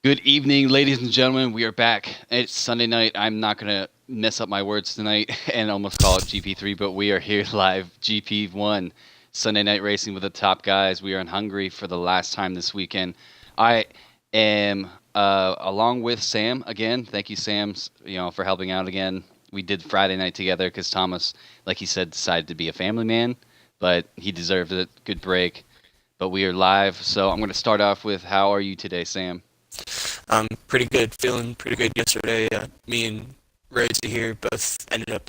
Good evening, ladies and gentlemen. We are back. It's Sunday night. I'm not going to mess up my words tonight and almost call it GP3, but we are here live, GP1, Sunday night racing with the top guys. We are in Hungary for the last time this weekend. I am along with Sam again. Thank you, Sam, for helping out again. We did Friday night together because Thomas, like he said, decided to be a family man, but he deserved it. Good break. But we are live, so I'm going to start off with, how are you today, Sam? Pretty good. Feeling pretty good yesterday. Me and Rosie here both ended up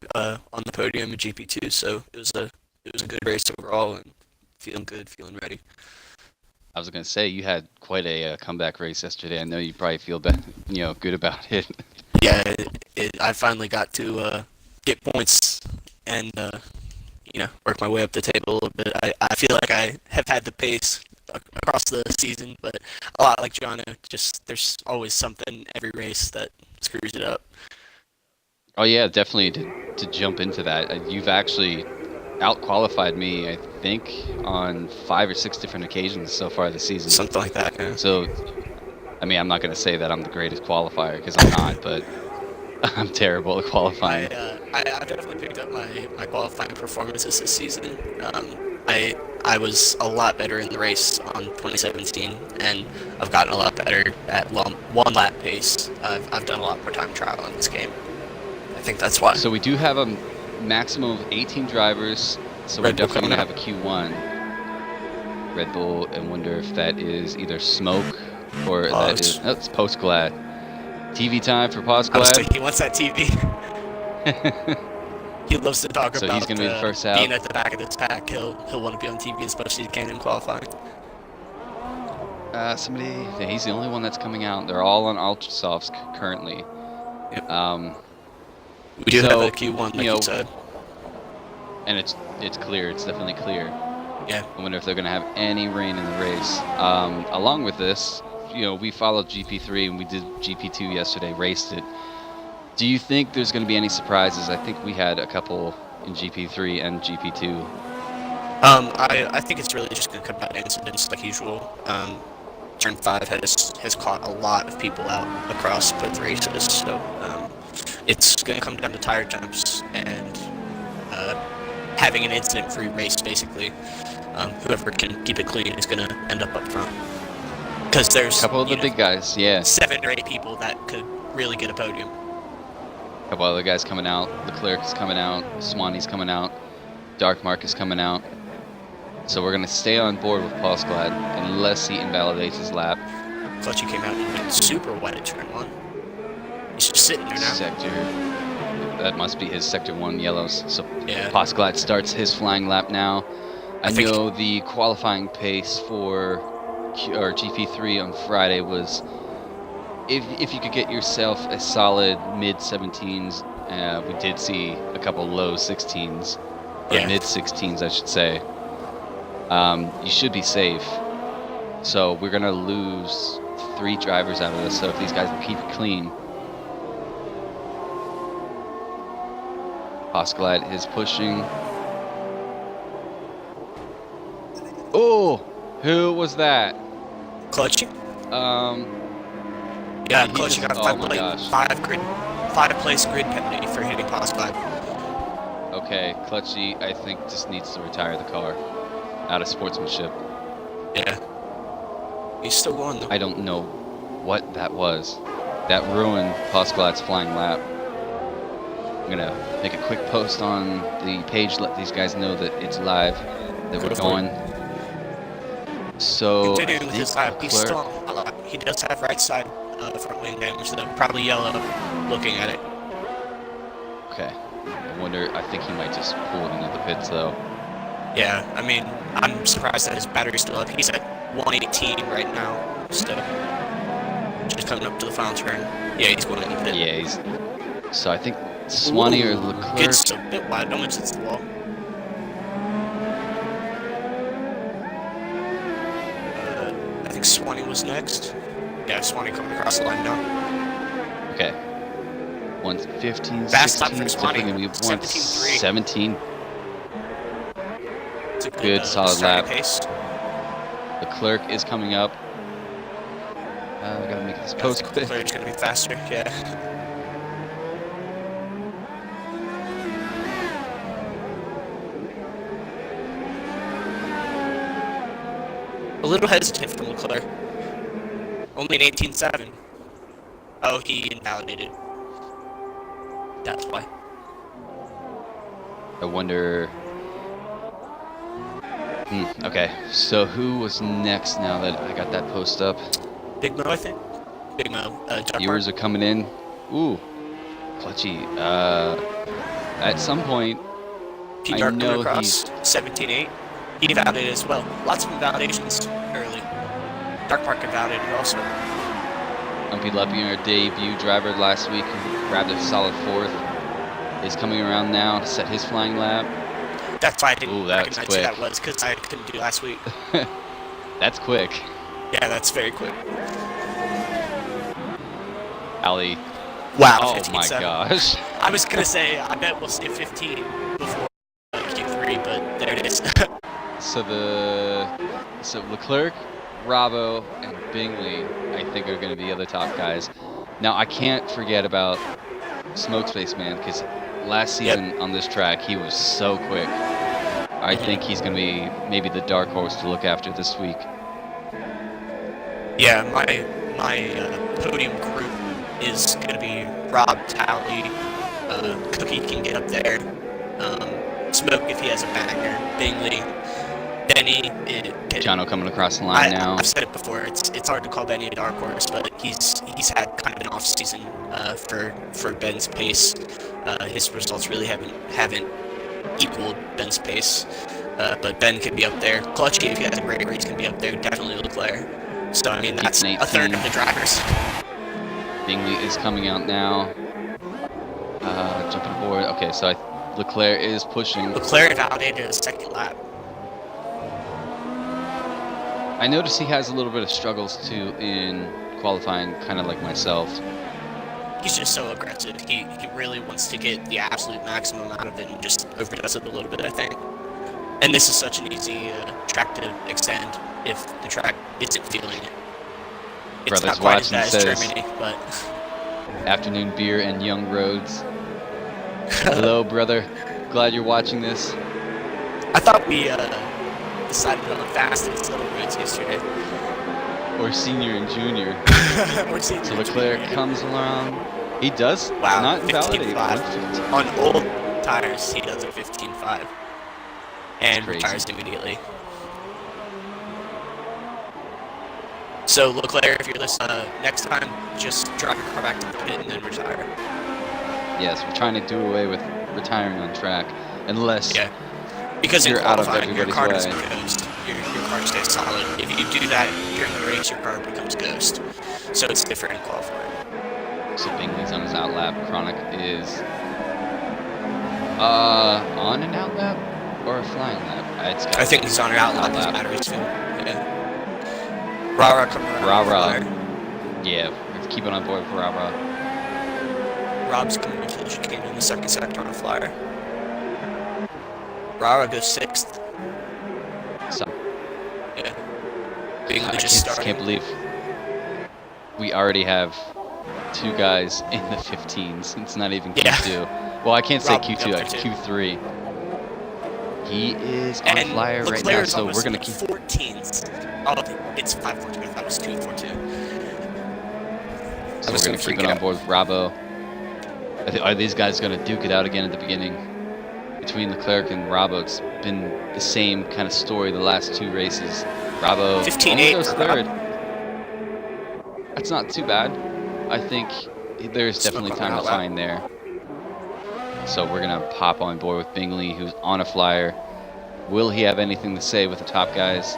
on the podium in GP2, so it was a good race overall, and feeling good, feeling ready. I was going to say, you had quite a comeback race yesterday. I know you probably feel good about it. Yeah, I finally got to get points and work my way up the table a little bit. I feel like I have had the pace across the season, but a lot like Jono, just there's always something every race that screws it up. Oh yeah, definitely to jump into that. You've actually out-qualified me, I think, on 5 or 6 different occasions so far this season. Something like that, yeah. So, I mean, I'm not going to say that I'm the greatest qualifier, because I'm not, but I'm terrible at qualifying. I definitely picked up my qualifying performances this season. I was a lot better in the race on 2017, and I've gotten a lot better at one lap pace. I've done a lot more time trial in this game. I think that's why. So we do have a maximum of 18 drivers, so we're definitely going to have a Q1. Red Bull, and wonder if that is either Smoke or it's Postglad. TV time for Postglad. He wants that TV. He loves to talk so about he's gonna be the first out. Being at the back of this pack. He'll want to be on TV as much as he can in qualifying. He's the only one that's coming out. They're all on Ultrasofts currently. Yep. We do have a Q1, like you said. And it's clear. It's definitely clear. Yeah. I wonder if they're going to have any rain in the race. Along with this, we followed GP3 and we did GP2 yesterday, raced it. Do you think there's going to be any surprises? I think we had a couple in GP3 and GP2. I think it's really just going to come down to incidents like usual. Turn 5 has caught a lot of people out across both races, so it's going to come down to tire temps and having an incident-free race, basically. Whoever can keep it clean is going to end up front. Because there's a couple of the big guys, yeah. 7 or 8 people that could really get a podium. A couple other guys coming out. Leclerc is coming out. Swanee's coming out. Dark Mark is coming out. So we're going to stay on board with Postglad unless he invalidates his lap. Clutchy came out and went super wet at turn 1. He's just sitting there now. That must be his Sector 1 yellows. So yeah. Postglad starts his flying lap now. I know the qualifying pace for GP3 on Friday was, if you could get yourself a solid mid-17s, we did see a couple low 16s, or mid-16s I should say, you should be safe. So we're going to lose 3 drivers out of this, so if these guys can keep it clean. Postglad is pushing. Oh! Who was that? Clutchy. Yeah, Clutchy got 5 place grid penalty for hitting Postglad. Okay, Clutchy, I think, just needs to retire the car out of sportsmanship. Yeah. He's still going though. I don't know what that was. That ruined Postglad's flying lap. I'm gonna make a quick post on the page, let these guys know that it's live, that we're going. So continuing with his lap, he's still on a lap. He does have right side front wing damage though, probably yellow looking at it. Okay. I wonder, I think he might just pull it into the pits though. Yeah, I mean, I'm surprised that his battery's still up. He's at 118 right now, still. Just coming up to the final turn. Yeah, he's going in the pit. Yeah, so I think Swanee or Leclerc. Gets a bit wide, almost hits the wall. I think Swanee was next. Yeah, Swanee coming across the line now. Okay. 115, fast 16, lap for Swanee. We want 17. It's a good solid lap. Pace. Leclerc is coming up. I gotta make this I post think quick. Leclerc's gonna be faster. Yeah. A little hesitant from Leclerc. Only an 18.7. Oh, he invalidated. That's why. I wonder. Okay, so who was next now that I got that post up? Big Mo, I think. Big Mo. Dark Viewers Mark. are coming in. Ooh, clutchy. At some point, P I Dark know coming across. 17.8. He invalidated as well. Lots of invalidations early. Dark Mark invalidated also. Umpy Lumpy, our debut driver last week, who grabbed a solid 4th, is coming around now to set his flying lap. That's why I didn't Ooh, that's recognize who quick. that was, because I couldn't do last week. That's quick. Yeah, that's very quick. Ali. Wow, Oh 15.7. my gosh. I was gonna say, I bet we'll say 15 before Q3, but there it is. So Leclerc, Bravo, and Bingley, I think, are going to be the other top guys. Now I can't forget about Smokespace Man, because last season on this track he was so quick. I think he's going to be maybe the dark horse to look after this week. Yeah, my podium group is gonna be Rob, Tally, Cookie can get up there, Smoke if he has a banger, Bingley, Benny. Jono coming across the line now. I've said it before. It's hard to call Benny a dark horse, but he's had kind of an off season for Ben's pace. His results really haven't equaled Ben's pace. But Ben can be up there. Clutchy, if he has a great race, can be up there. Definitely Leclerc. So I mean, that's a third of the drivers. Bingley is coming out now. Jumping aboard. Okay, so Leclerc is pushing. Leclerc validated a second lap. I noticed he has a little bit of struggles too in qualifying, kind of like myself. He's just so aggressive. He really wants to get the absolute maximum out of it and just overdoes it a little bit, I think. And this is such an easy track to extend if the track isn't feeling it. It's Brothers not quite as Watson bad as says, Germany, but... Afternoon beer and young roads. Hello, brother. Glad you're watching this. I thought we decided on the fastest little roads yesterday. Or senior and junior. Or senior So and Leclerc junior. comes along. He does Wow, not invalidate 15.5. 115. On old tires, he does a 15.5. And crazy. retires immediately. So Leclerc, if you're listening, next time, just drive your car back to the pit and then retire. Yes, we're trying to do away with retiring on track, unless Yeah. Because you're in out of qualifying, your everybody's car way. doesn't ghost. Your car stays solid. If you do that during the race, your car becomes ghost. So it's different in qualifying. So Bingley's on his out lap. Chronic is on an out lap or a flying lap. I think he's on an outlap. His battery's full. Yeah. Rara coming around. Rara. Yeah, we're keeping on board for Rara. Rob's coming into the chicane in the second sector on a flyer. Rara goes 6th. So Yeah. Bingley I just can't started. believe we already have 2 guys in the 15s. It's not even Q2. Yeah. Well, I can't say Rob Q2, up like there too. Q3. He is on And flyer right now, Leclerc's so we're almost gonna in keep. the 14s. Oh, it's 5.42. I thought it was 2.42. So we're gonna keep it on board with Rabo. Are these guys gonna duke it out again at the beginning? Between Leclerc and Rabo, it's been the same kind of story the last 2 races. Rabo 15.8 only goes for third. That's not too bad. I think there's definitely Smoke on time to that lap. find there. So we're gonna pop on board with Bingley, who's on a flyer. Will he have anything to say with the top guys?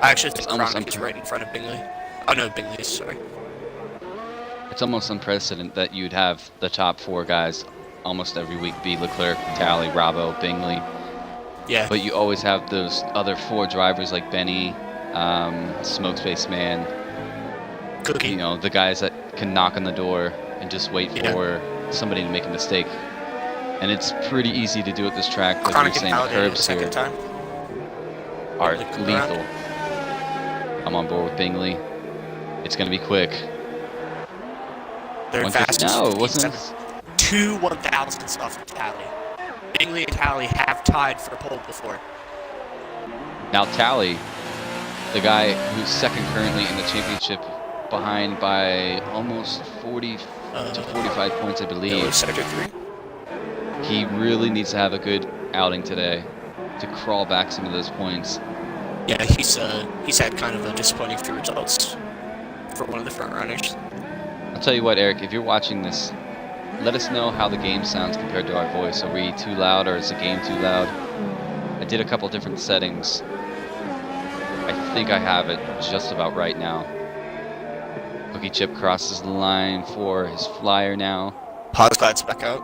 I actually think It's almost Chronic is right in front of Bingley. Oh no, Bingley is, sorry. It's almost unprecedented that you'd have the top 4 guys almost every week be Leclerc, Tally, Rabo, Bingley. Yeah. But you always have those other 4 drivers like Benny, Smokespace Man, Cookie. you know, the guys that can knock on the door and just wait Yeah. for somebody to make a mistake. And it's pretty easy to do at this track, like Chronic you're saying, the invalidated the curbs second here time. are Like, lethal. I'm on board with Bingley. It's going to be quick. They're fastest. No, it wasn't. 2 1,000ths off of Tally. Bingley and Tally have tied for pole before. Now Tally, the guy who's second currently in the championship, behind by almost 40 to 45 points, I believe. Sector 3. He really needs to have a good outing today to crawl back some of those points. Yeah, he's had kind of a disappointing few results for one of the front runners. I'll tell you what, Eric, if you're watching this, let us know how the game sounds compared to our voice. Are we too loud or is the game too loud? I did a couple different settings. I think I have it just about right now. Cookie Chip crosses the line for his flyer now. Posglad's back out.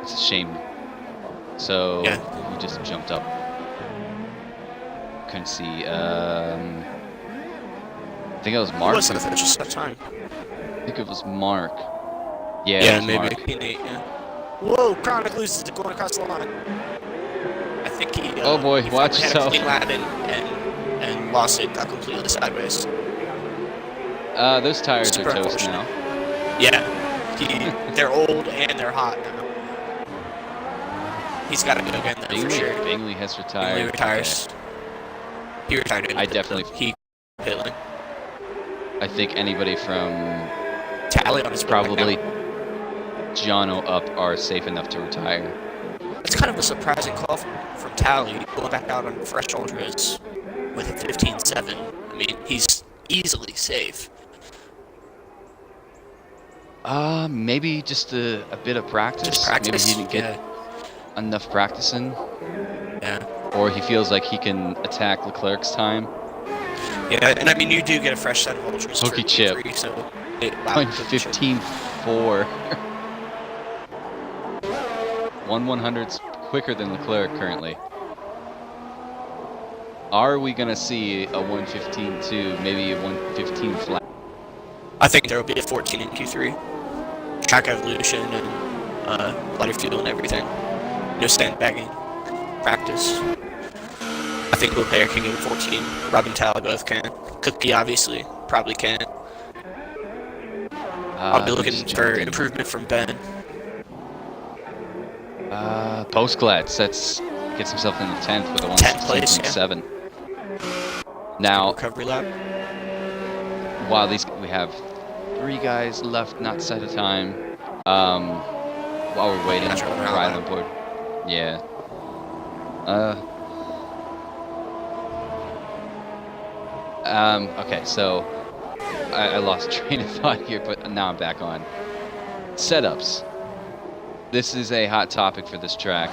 It's a shame. So Yeah. he just jumped up. Couldn't see. I think it was Who Mark. was it? Just that time. I think it was Mark. Yeah, Yeah, it was maybe. Mark. Nate, yeah. Whoa, Chronic loses it going across the line. I think he. Oh boy, he watch had yourself. a clean lap and lost it, got completely sideways. Those tires Super are toast unfortunate. now. Yeah, they're old and they're hot now. He's got to go again though, for sure. Bingley has retired. Bingley retires. He retired. In I the pit, definitely- though. He pit lane. I think anybody from Tally on his pit lane probably now. Jono up are safe enough to retire. It's kind of a surprising call from Tally going back out on fresh ultras with a 15.7. I mean, he's easily safe. Maybe just a bit of practice. Just practice. Maybe he didn't get enough practice in, Yeah. or he feels like he can attack Leclerc's time. Yeah, and I mean, you do get a fresh set of ultras Hooky for chip. Q3, so wow, Going Hooky chip. 15.4. 1/100ths quicker than Leclerc currently. Are we gonna see a 1:15.2, maybe a 1:15 flat? I think there will be a 14 in Q3. Track evolution and lighter fuel and everything. No sandbagging. Practice. I think Leclerc can get a 14. Robin Tally both can. Cookie obviously probably can. I'll be looking who's for jumping? improvement from Ben. Postglad gets himself in the 10th with a 10th place, 1:16.7. Now, Recovery lap. while we have 3 guys left, not set a time. While we're waiting, That's right, right on board. Yeah. Okay, so I lost train of thought here, but now I'm back on. Setups. This is a hot topic for this track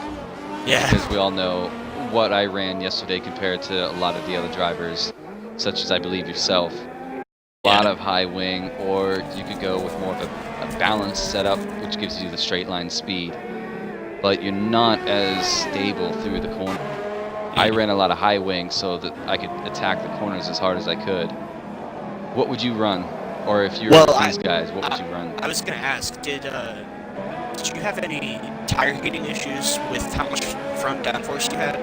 Yeah. because we all know what I ran yesterday compared to a lot of the other drivers, such as I believe yourself. A lot of high wing, or you could go with more of a balanced setup, which gives you the straight line speed. But you're not as stable through the corner. I ran a lot of high wing so that I could attack the corners as hard as I could. What would you run? Or if you were with these guys, what would you run? I was gonna ask, did you have any tire heating issues with how much front downforce you had?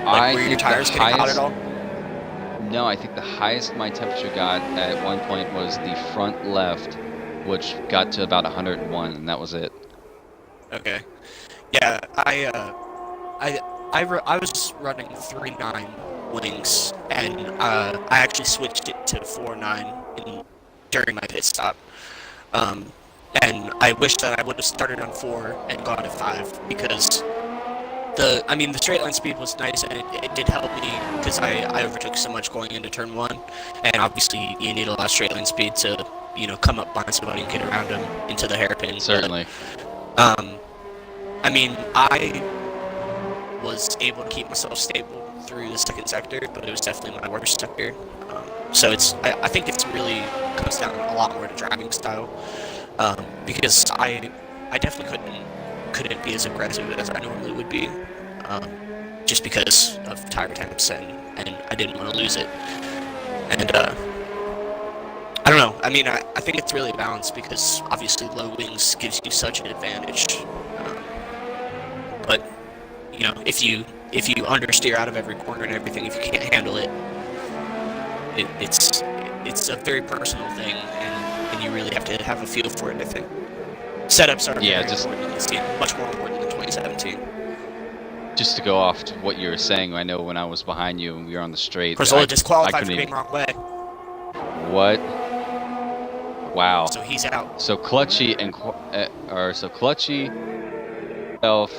Like, were your tires getting hot at all? No, I think the highest my temperature got at one point was the front left, which got to about 101, and that was it. Okay. Yeah, I was running 3.9 wings, and I actually switched it to 4.9 during my pit stop. And I wish that I would have started on 4 and gone to 5 because the straight line speed was nice and it did help me because I overtook so much going into turn 1, and obviously you need a lot of straight line speed to come up behind somebody and get around them into the hairpin. Certainly. But, I was able to keep myself stable through the second sector, but it was definitely my worst sector. So I think it's really comes down a lot more to driving style, because I definitely couldn't be as aggressive as I normally would be, just because of tire temps and I didn't want to lose it. And I don't know. I mean, I think it's really balanced because obviously low wings gives you such an advantage. But if you if you understeer out of every corner and everything, if you can't handle it, it's a very personal thing, and you really have to have a feel for it. I think setups are very important in this game, much more important than 2017. Just to go off to what you were saying, I know when I was behind you and we were on the straight, Carzola disqualified for being wrong way. What? Wow. So he's out. So Clutchy Elf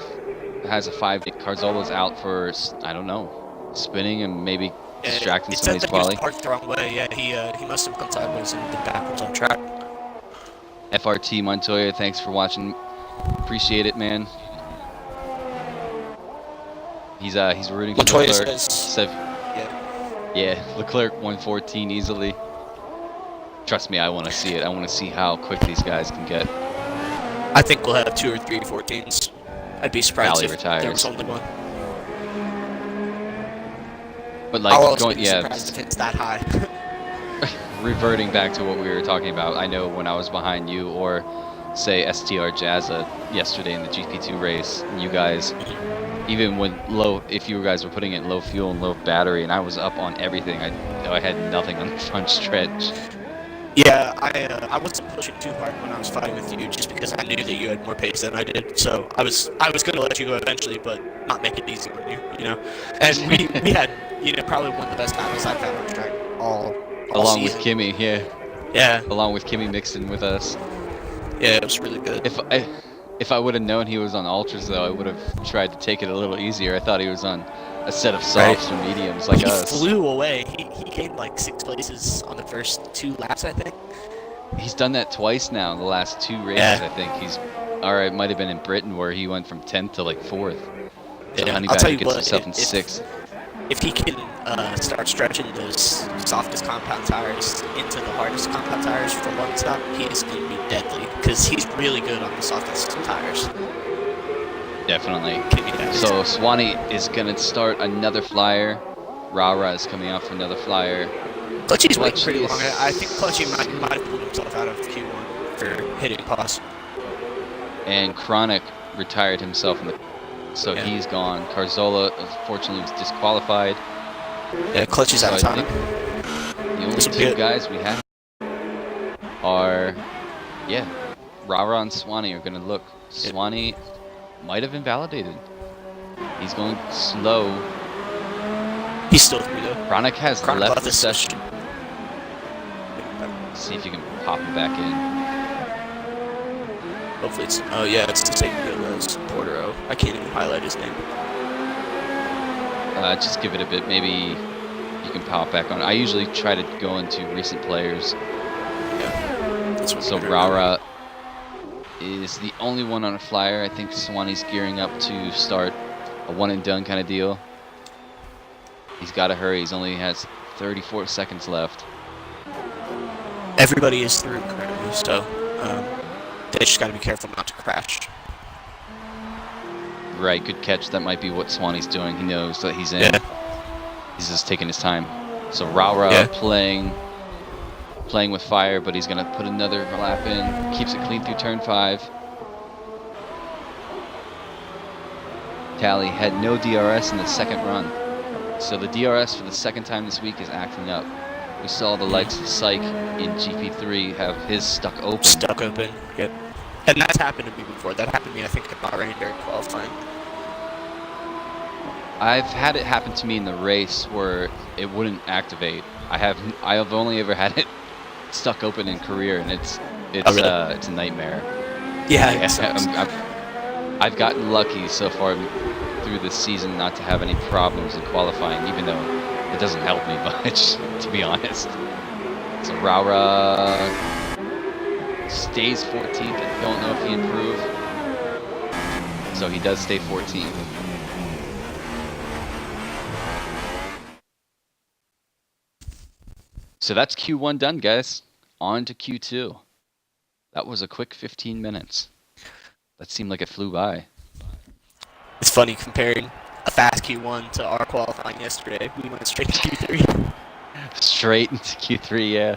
has a 5. Carzola's out for, I don't know, spinning and maybe distracting somebody's quality. He was parked the wrong way. Yeah, he must have gone sideways and been backwards on track. FRT Montoya, thanks for watching. Appreciate it, man. He's rooting for Montoya Leclerc. Yeah, Leclerc 114 easily. Trust me, I want to see it. I want to see how quick these guys can get. I think we'll have 2 or 3 14s. I'd be surprised if retires. there was only one. But like, I'll also be surprised if it's that high. Reverting back to what we were talking about, I know when I was behind you or say STR Jazza yesterday in the GP2 race, you guys, even when if you guys were putting it in low fuel and low battery, and I was up on everything, I had nothing on the front stretch. Yeah, I wasn't pushing too hard when I was fighting with you, just because I knew that you had more pace than I did. So I was gonna let you go eventually, but not make it easy on you, you know. And we had, you know, probably one of the best battles I've had on track all along season. with Kimmy, yeah. Yeah. Along with Kimmy mixed in with us. Yeah, it was really good. If I would have known he was on ultras though, I would have tried to take it a little easier. I thought he was on a set of softs or mediums like us. He flew away. He gained like 6 places on the first 2 laps, I think. He's done that twice now in the last 2 races. Yeah. I think it might have been in Britain where he went from 10th to like 4th. So Yeah, Honeybacker I'll tell you gets what, himself in 6th. If he can start stretching those softest compound tires into the hardest compound tires for one stop, he is going to be deadly, because he's really good on the softest tires. Definitely. So Swanee is going to start another flyer. Rara is coming out for another flyer. Clutchy's waiting pretty long. I think Clutchy might have pulled himself out of Q1 for hitting pause. And Chronic retired himself so he's gone. Carzola, unfortunately, was disqualified. Yeah, Clutchy's out of time. The only 2 guys we have are, Rara and Swanee are going to look. Swanee might have invalidated. He's going slow. He's still through though. Chronic has left the session. See if you can pop him back in. Hopefully it's... Oh yeah, it's the same deal as Portero. I can't even highlight his name. Just give it a bit. Maybe you can pop back on. I usually try to go into recent players. Yeah. That's what So Rara is the only one on a flyer. I think Swanee's gearing up to start a one and done kind of deal. He's got to hurry. He only has 34 seconds left. Everybody is through currently, so they just got to be careful not to crash. Right, good catch. That might be what Swanee's doing. He knows that he's in. Yeah. He's just taking his time. So Rara playing with fire, but he's going to put another lap in. Keeps it clean through turn 5. Tally had no DRS in the second run. So the DRS for the second time this week is acting up. We saw the likes of Syke in GP3 have his stuck open. Stuck open, yep. And that's happened to me before. That happened to me, I think, at Bahrain during qualifying. I've had it happen to me in the race where it wouldn't activate. I've only ever had it stuck open in career, and it's a nightmare. Yeah, I've gotten lucky so far through this season not to have any problems in qualifying, even though it doesn't help me much, to be honest. So Rara stays 14th. I don't know if he improved. So he does stay 14th. So that's Q1 done, guys. On to Q2. That was a quick 15 minutes. That seemed like it flew by. It's funny comparing a fast Q1 to our qualifying yesterday. We went straight to Q3. Straight into Q3, yeah.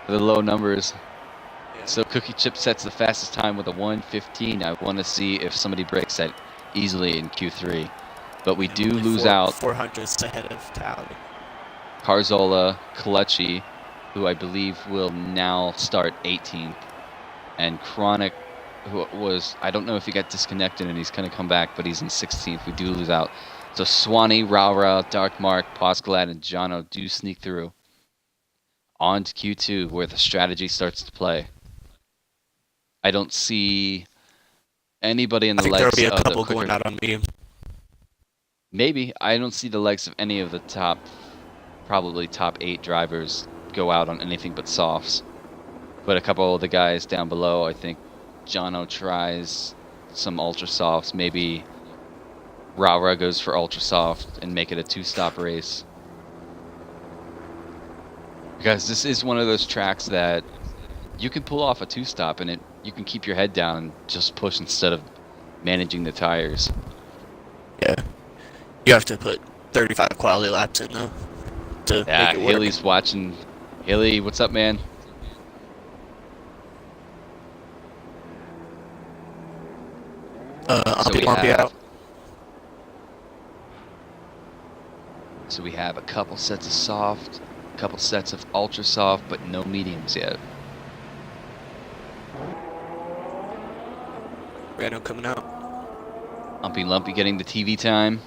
For the low numbers. Yeah. So Cookie Chip sets the fastest time with a 1:15. I want to see if somebody breaks that easily in Q3. But we do only lose out 400ths ahead of Tally. Carzola, Kalechi, who I believe will now start 18th, and Chronic, who was, I don't know if he got disconnected and he's going to come back, but he's in 16th. We do lose out. So Swanee, Raura, Dark Mark, Poscalat, and Jono do sneak through. On to Q2, where the strategy starts to play. I don't see anybody in the legs I think there'll be a of couple the quicker... going out on mediums. Maybe. I don't see the legs of any of the top, probably top 8 drivers go out on anything but softs. But a couple of the guys down below, I think Jono tries some ultra softs. Maybe Raura goes for ultra soft and make it a 2-stop race. Because this is one of those tracks that you can pull off a 2-stop and you can keep your head down and just push instead of managing the tires. Yeah. You have to put 35 quality laps in, though, to make it work. Haley's watching. Haley, what's up, man? I'll be out. So we have a couple sets of soft, a couple sets of ultra soft, but no mediums yet. Random coming out. Umpy Lumpy getting the TV time.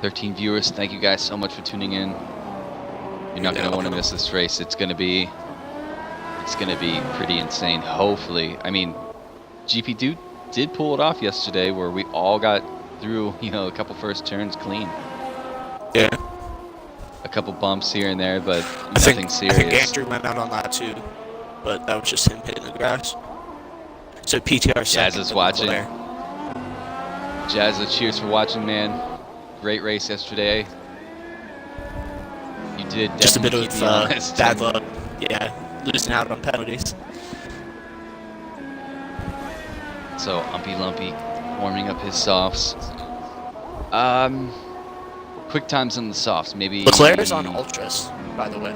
13 viewers, thank you guys so much for tuning in. You're not going to want to miss this race. It's going to be pretty insane. Hopefully, I mean, GP did pull it off yesterday, where we all got through, a couple first turns clean. Yeah. A couple bumps here and there, but I nothing serious. I think Andrew went out on that too, but that was just him hitting the grass. So PTR Jazz is watching. Jazz, cheers for watching, man. Great race yesterday. You did just a bit of honest. bad luck. Yeah, losing out on penalties. So Umpy Lumpy warming up his softs. Quick times on the softs, maybe. Leclerc is on ultras, by the way.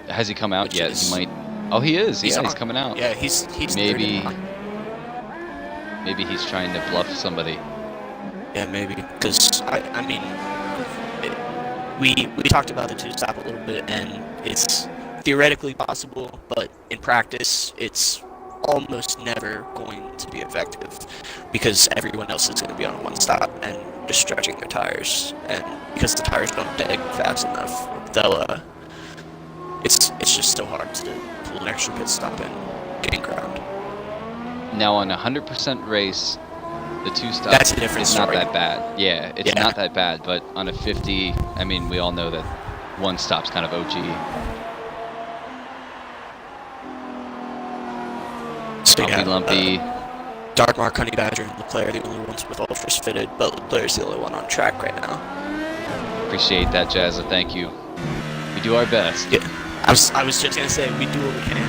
Has he come out Which yet? is- He might. Oh, he is. He's Yeah, on. he's coming out. Yeah, he's Maybe- 39. Maybe he's trying to bluff somebody. Yeah, maybe, because I mean, we talked about the 2-stop a little bit, and it's theoretically possible, but in practice, it's almost never going to be effective, because everyone else is going to be on a 1-stop and just stretching their tires, and because the tires don't deg fast enough, they'll it's just so hard to pull an extra pit stop and gain ground. Now on a 100% race, the 2-stop That's a different is story. not that bad. Yeah, it's Yeah. not that bad. But on a 50, I mean, we all know that 1-stop's kind of OG. So Lumpy Lumpy. Dark Mark, Honey Badger, and Leclerc are the only ones with ultras fitted, but Leclerc's the only one on track right now. Appreciate that, Jazza. Thank you. We do our best. Yeah, I was just gonna say we do what we can.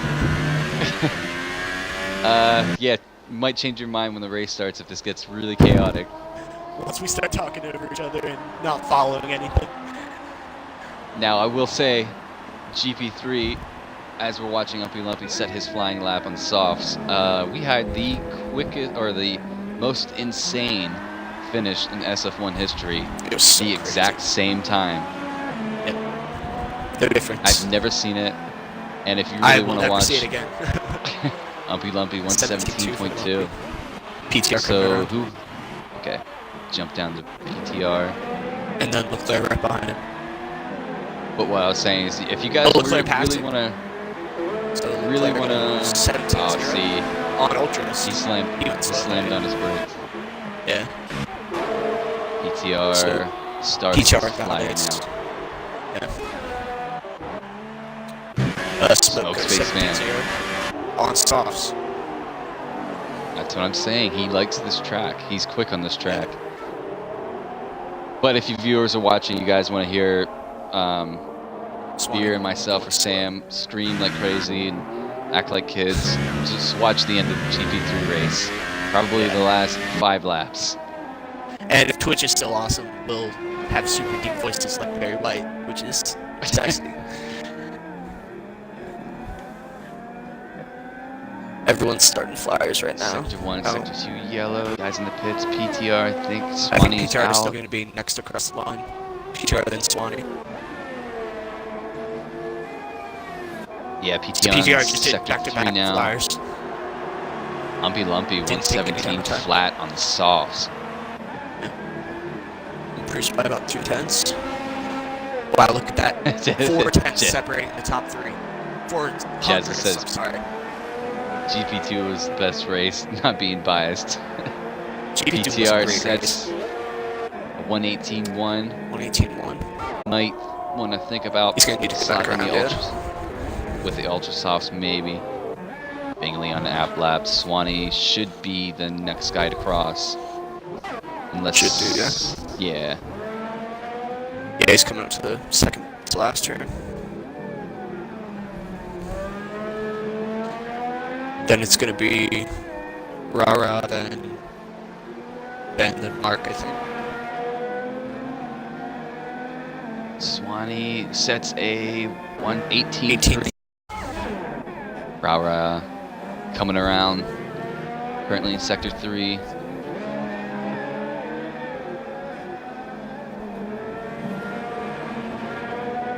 Yeah, you might change your mind when the race starts if this gets really chaotic. Once we start talking over each other and not following anything. Now, I will say, GP3, as we're watching Umpy Lumpy set his flying lap on softs, we had the quickest, or the most insane finish in SF1 history. It was so The crazy. exact same time. No difference. I've never seen it, and if you I really will want to never watch see it again. Umpy Lumpy 117.2. PTR So coming who? Okay, jump down to PTR. around, and then Leclerc right behind him. But what I was saying is, if you guys Leclerc passed really him. want to, So really Leclerc want to, 17 oh, see, on ultras. he slammed on his brakes. Yeah. PTR So, starts PTR got flying it. now. Yeah. Smoke Space Man. 17-0 on softs. That's what I'm saying. He likes this track. He's quick on this track. But if you viewers are watching, you guys want to hear Spear and myself or Sam scream like crazy and act like kids, just watch the end of the GP3 race. Probably the last 5 laps. And if Twitch is still awesome, we'll have super deep voices like Barry White, which is sexy. Everyone's starting flyers right now. Sector 1, Oh. Sector 2 yellow. Guys in the pits. PTR, I think. I think Swanee's PTR is still out. going to be next across the line. PTR then Swanee. Yeah, PTR, PTR on just did Sector 3 back-to-back now. flyers. Lumpy, Didn't take any 117 downtime. flat on the softs. Improved by about 2/10. Wow, look at that. 4/10 separating the top three. 400, Jazz says- I'm sorry. GP2 was the best race, not being biased. GP2 was a PTR great sets race. a 118.1. 118.1. Might want to think about He's gonna need to get back slapping the around, ultras with the ultra softs, maybe. Bingley on the app lap. Swanee should be the next guy to cross. Unless Should do, yeah. Yeah, he's coming up to the second to last turn. Then it's gonna be Rara, then Ben, then Mark, I think. Swanee sets a 118. 18. Rara coming around. Currently in Sector 3.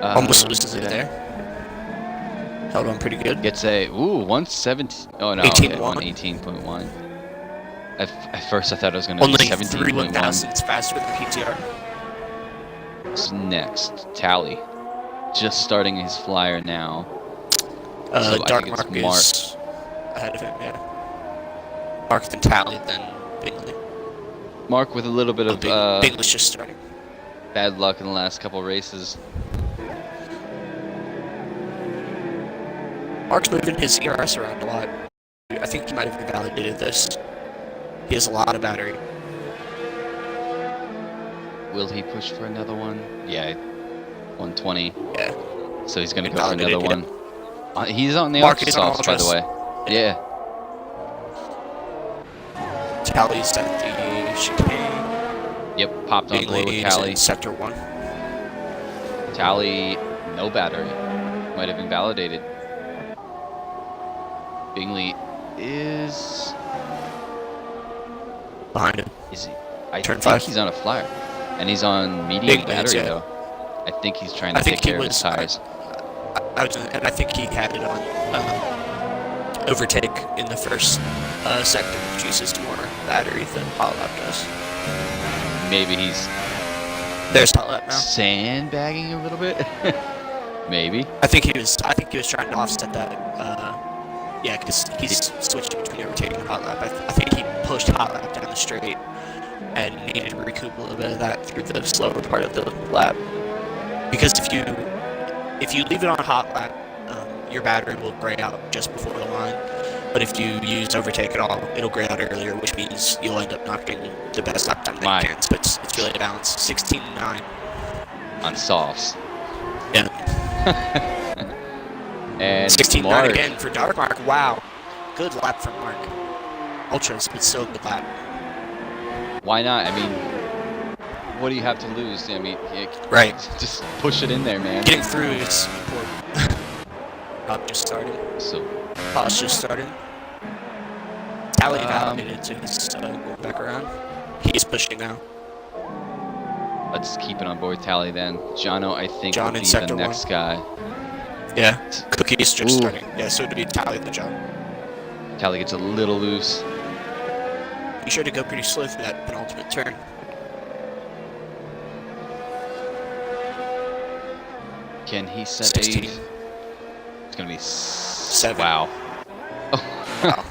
Almost was there. Held on pretty good. Gets a 117. Oh no, 18.1. 118.1. At first I thought it was gonna Only be 3 17.1. 1,000s faster than PTR. What's next? Tally. Just starting his flyer now. So I Dark think it's Mark is ahead of him, yeah. Mark, then Tally, then Bingley. Mark with a little bit of Bingley's just starting. bad luck in the last couple races. Mark's moving his ERS around a lot. I think he might have invalidated this. He has a lot of battery. Will he push for another one? Yeah, 120. Yeah. So he's gonna go for another Invalidated, one. He's on the Mark ultra is on softs, by the ultras. way. Yeah. Tally's at the chicane. Yep. Popped on board with Bingley's Tally. in Sector 1. Tally, no battery. Might have invalidated. Bingley is Behind him. he? I Turn think 5. he's on a flyer, and he's on medium Bingley is, battery yeah. though. I think he's trying to I think take he care of was- his tires. And I think he had it on overtake in the first sector, which uses more battery than Hot Lap does. Maybe he's There's Hot Lap now. sandbagging a little bit. Maybe. I think he was trying to offset that. Yeah, because he's switched between overtaking and Hot Lap. I think he pushed Hot Lap down the straight and needed to recoup a little bit of that through the slower part of the lap. Because if you leave it on Hot Lap, your battery will gray out just before the line. But if you use overtake at all, it'll gray out earlier, which means you'll end up not getting the best lap time that you can. So it's really a balance. 16.9. On softs. Yeah. And 16.9 Mark, again for Dark Mark. Wow. Good lap from Mark. Ultras, but still good lap. why not? I mean, what do you have to lose? I mean, Right. just push it in there, man. Getting through is important. Pop just started. So, Pop's just started. Tally validated, so he's going back around. He's pushing now. let's keep it on board Tally then. Jono, I think, John will in be Sector the next guy. Yeah. Cookie's just Ooh. starting. Yeah, so it'd be Tally and the John. Tally gets a little loose. Be sure to go pretty slow through that penultimate turn. Can he set 16. 8? It's gonna be 7. Wow. Wow.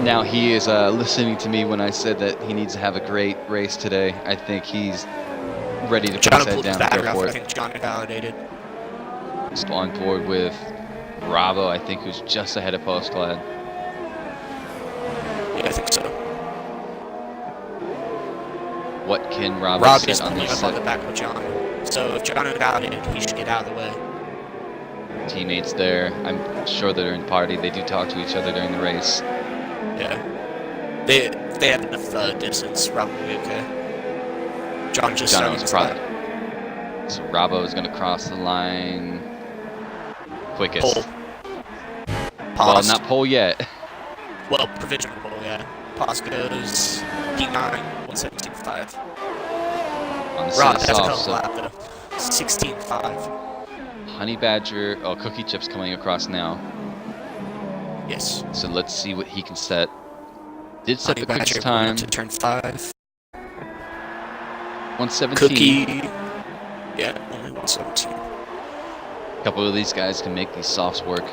Now he is listening to me when I said that he needs to have a great race today. I think he's ready to put John his head pulled his down and battery go off. for I it. think John invalidated. Just on board with Bravo, I think, who's just ahead of Postclad. Yeah, I think so. What can Rob Robbie's set on pulling this up on the back of John. So if John invalidated, he should get out of the way. teammates there? I'm sure they're in party. They do talk to each other during the race. Yeah. If they have enough distance, Rob will be okay. John just started Jono's his probably. lap. So Bravo is going to cross the line quickest. Pole. Well, Paused. not pole yet. Well, provisional pole, yeah. Pause goes P9, 117.5. On the Rod set has a off, hell of a so lap, though. 16.5. Honey Badger, oh, Cookie Chip's coming across now. Yes. So let's see what he can set. Did set Honey the quickest Badger going time, up to turn 5. 117. Cookie. Yeah, only 117. A couple of these guys can make these softs work.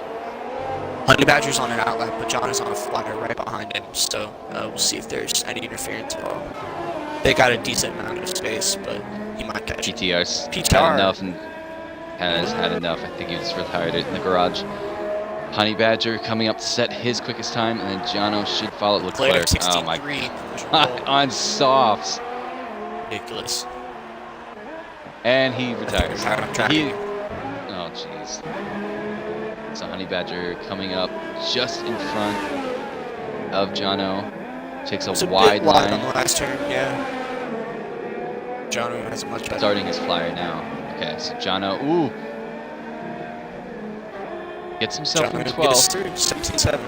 Honey Badger's on an outlap, but John is on a flyer right behind him, so we'll see if there's any interference at all. They got a decent amount of space, but he might catch it. PTR's PTR. had enough and has had enough. I think he just retired it in the garage. Honey Badger coming up to set his quickest time, and then Jono should follow Leclerc. Oh my 16.3. god. On softs. Ridiculous. And he retires. Retired on track. Oh jeez. So Honey Badger coming up just in front of Jono. Takes a It's a wide bit wide line. on the last turn, yeah. Jono has a much better. Starting his flyer now. Okay, so Jono, ooh. Gets himself Jono in gets 12. through, 17.7.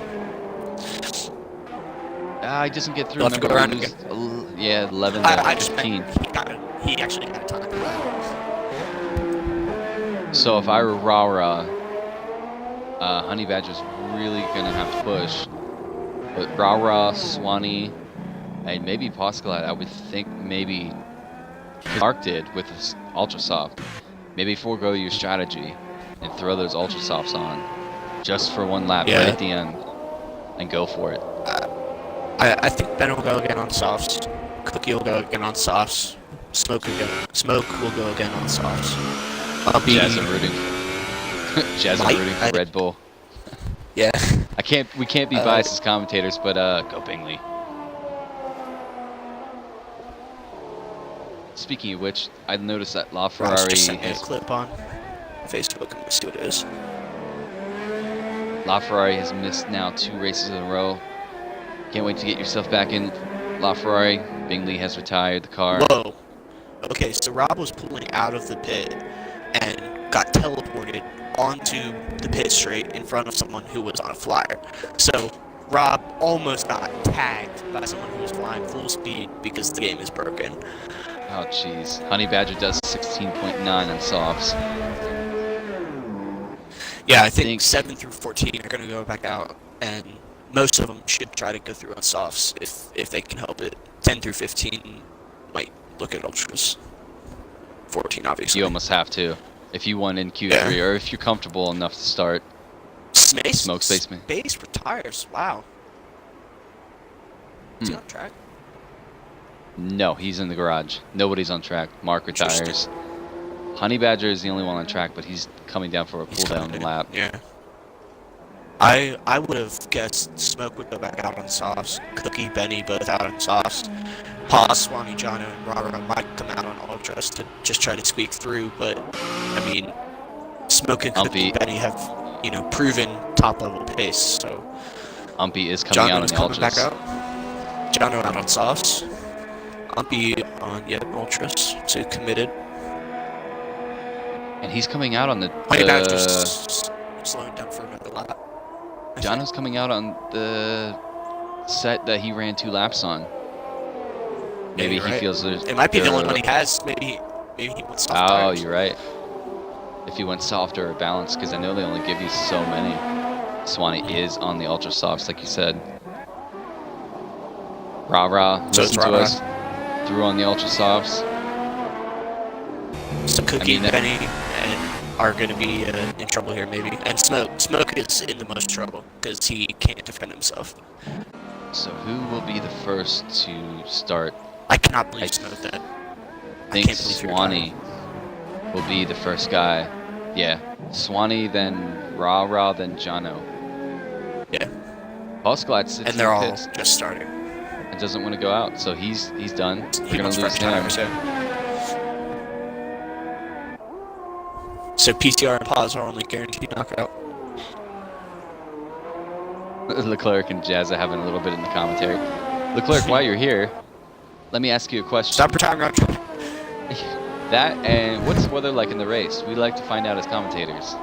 He doesn't get through. He'll have to go Remember, around we lose, yeah, 11 to I just 15. meant he actually had time for that. So if I were Rara, Honey Badger's really gonna have to push. But Rara, Swanee, and maybe Poscalat, I would think maybe Mark did with his Ultra Soft. Maybe forego your strategy and throw those Ultra Softs on just for one lap right at the end and go for it. I think Ben will go again on softs. Cookie will go again on softs. Smoke will go again on softs. I'll be Jazz and rooting. Jazz and rooting for Red Bull. Yeah. We can't be biased as commentators, but go Bingley. Speaking of which, I noticed that Ross LaFerrari just sent me a has clip on Facebook. I'm gonna see what it is. LaFerrari has missed now 2 races in a row. Can't wait to get yourself back in LaFerrari. Bingley has retired the car. Whoa. Okay, so Rob was pulling out of the pit and got teleported onto the pit straight in front of someone who was on a flyer. So Rob almost got tagged by someone who was flying full speed because the game is broken. Oh jeez. Honey Badger does 16.9 on softs. Yeah, I think 7 through 14 are going to go back out, and most of them should try to go through on softs if they can help it. 10 through 15 might look at ultras. 14, obviously. You almost have to. If you won in Q3 or if you're comfortable enough to start. Smoke Spaceman. Space retires. Wow. Is he on track? No, he's in the garage. Nobody's on track. Mark retires. Honey Badger is the only one on track, but he's coming down for a pull down lap. Yeah. I would have guessed Smoke would go back out on softs. Cookie, Benny both out on softs. Paz, Swanee, Jono, and Rara might come out on ultras to just try to squeak through, but I mean, Smoke and Cookie and Benny have, proven top level pace, so Umpy is coming out on the ultras. Back out. Jono out on softs. Umpy on ultras, so committed. And he's coming out on the just slowing down for another lap. Jono's coming out on the set that he ran 2 laps on. Maybe he feels there's... It might be the only one he has. Maybe he went soft. Oh, you're right. If he went softer or balanced, because I know they only give you so many. Swanee is on the ultra softs, like you said. Rah-rah, listen to us. Threw on the ultra softs. So Cookie, Benny, and are going to be in trouble here, maybe. And Smoke is in the most trouble because he can't defend himself. So who will be the first to start? I cannot believe Smoke that. I think Swanee will be the first guy. Yeah, Swanee, then Rah-Rah, then Jono. Yeah. Poscalat sits and they're in the all pits just starting. And doesn't want to go out, so he's done. We're gonna lose him. So PTR and Paz are only guaranteed knockout. Leclerc and Jazza having a little bit in the commentary. Leclerc, while you're here, let me ask you a question. Stop retiring on track. That and what's the weather like in the race? We'd like to find out as commentators.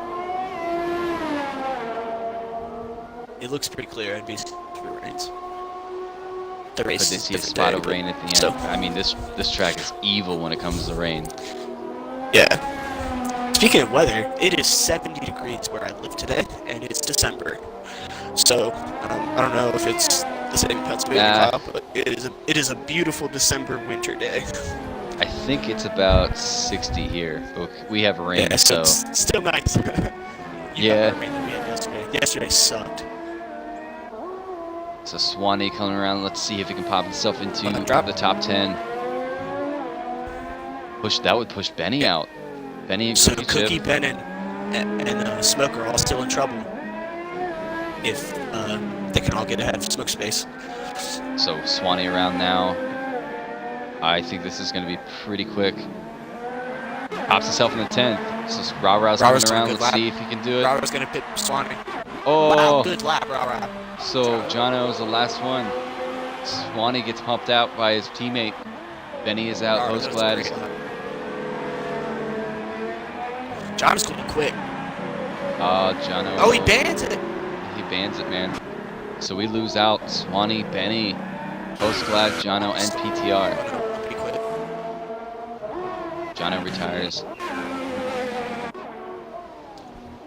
it looks pretty clear. I'd be if it rains. The But race they is see a different spot day, of rain at the end. so I mean, this track is evil when it comes to rain. yeah. Speaking of weather, it is 70 degrees where I live today, and it's December. So I don't know if it's the same in Pennsylvania, Kyle, but it is a beautiful December winter day. I think it's about 60 here. But we have rain, Yeah, so so it's still nice. Yeah. Rain that we had yesterday. Yesterday sucked. so Swanee coming around. Let's see if he can pop himself into Drop. the top 10. That would push Benny out. Benny and So Cookie Cookie, Chip. Ben, and Smoke are all still in trouble. If they can all get ahead of Smoke Space. So Swanee around now. I think this is going to be pretty quick. Pops himself in the 10th. So Ra-Ra's coming Ra-Ra's doing a around. good Let's lap. see if he can do it. Ra-Ra's gonna pit Swanee. Oh, Wow, good lap, Ra-Ra. so Jono is the last one. Swanee gets pumped out by his teammate. Benny is out. Ra-Ra Most does a glad. great lap. John's going quick. Jono. Oh, he bans it. He bans it, man. So we lose out. Swanee, Benny, Most glad, Jono, and PTR. He quit. Jono retires.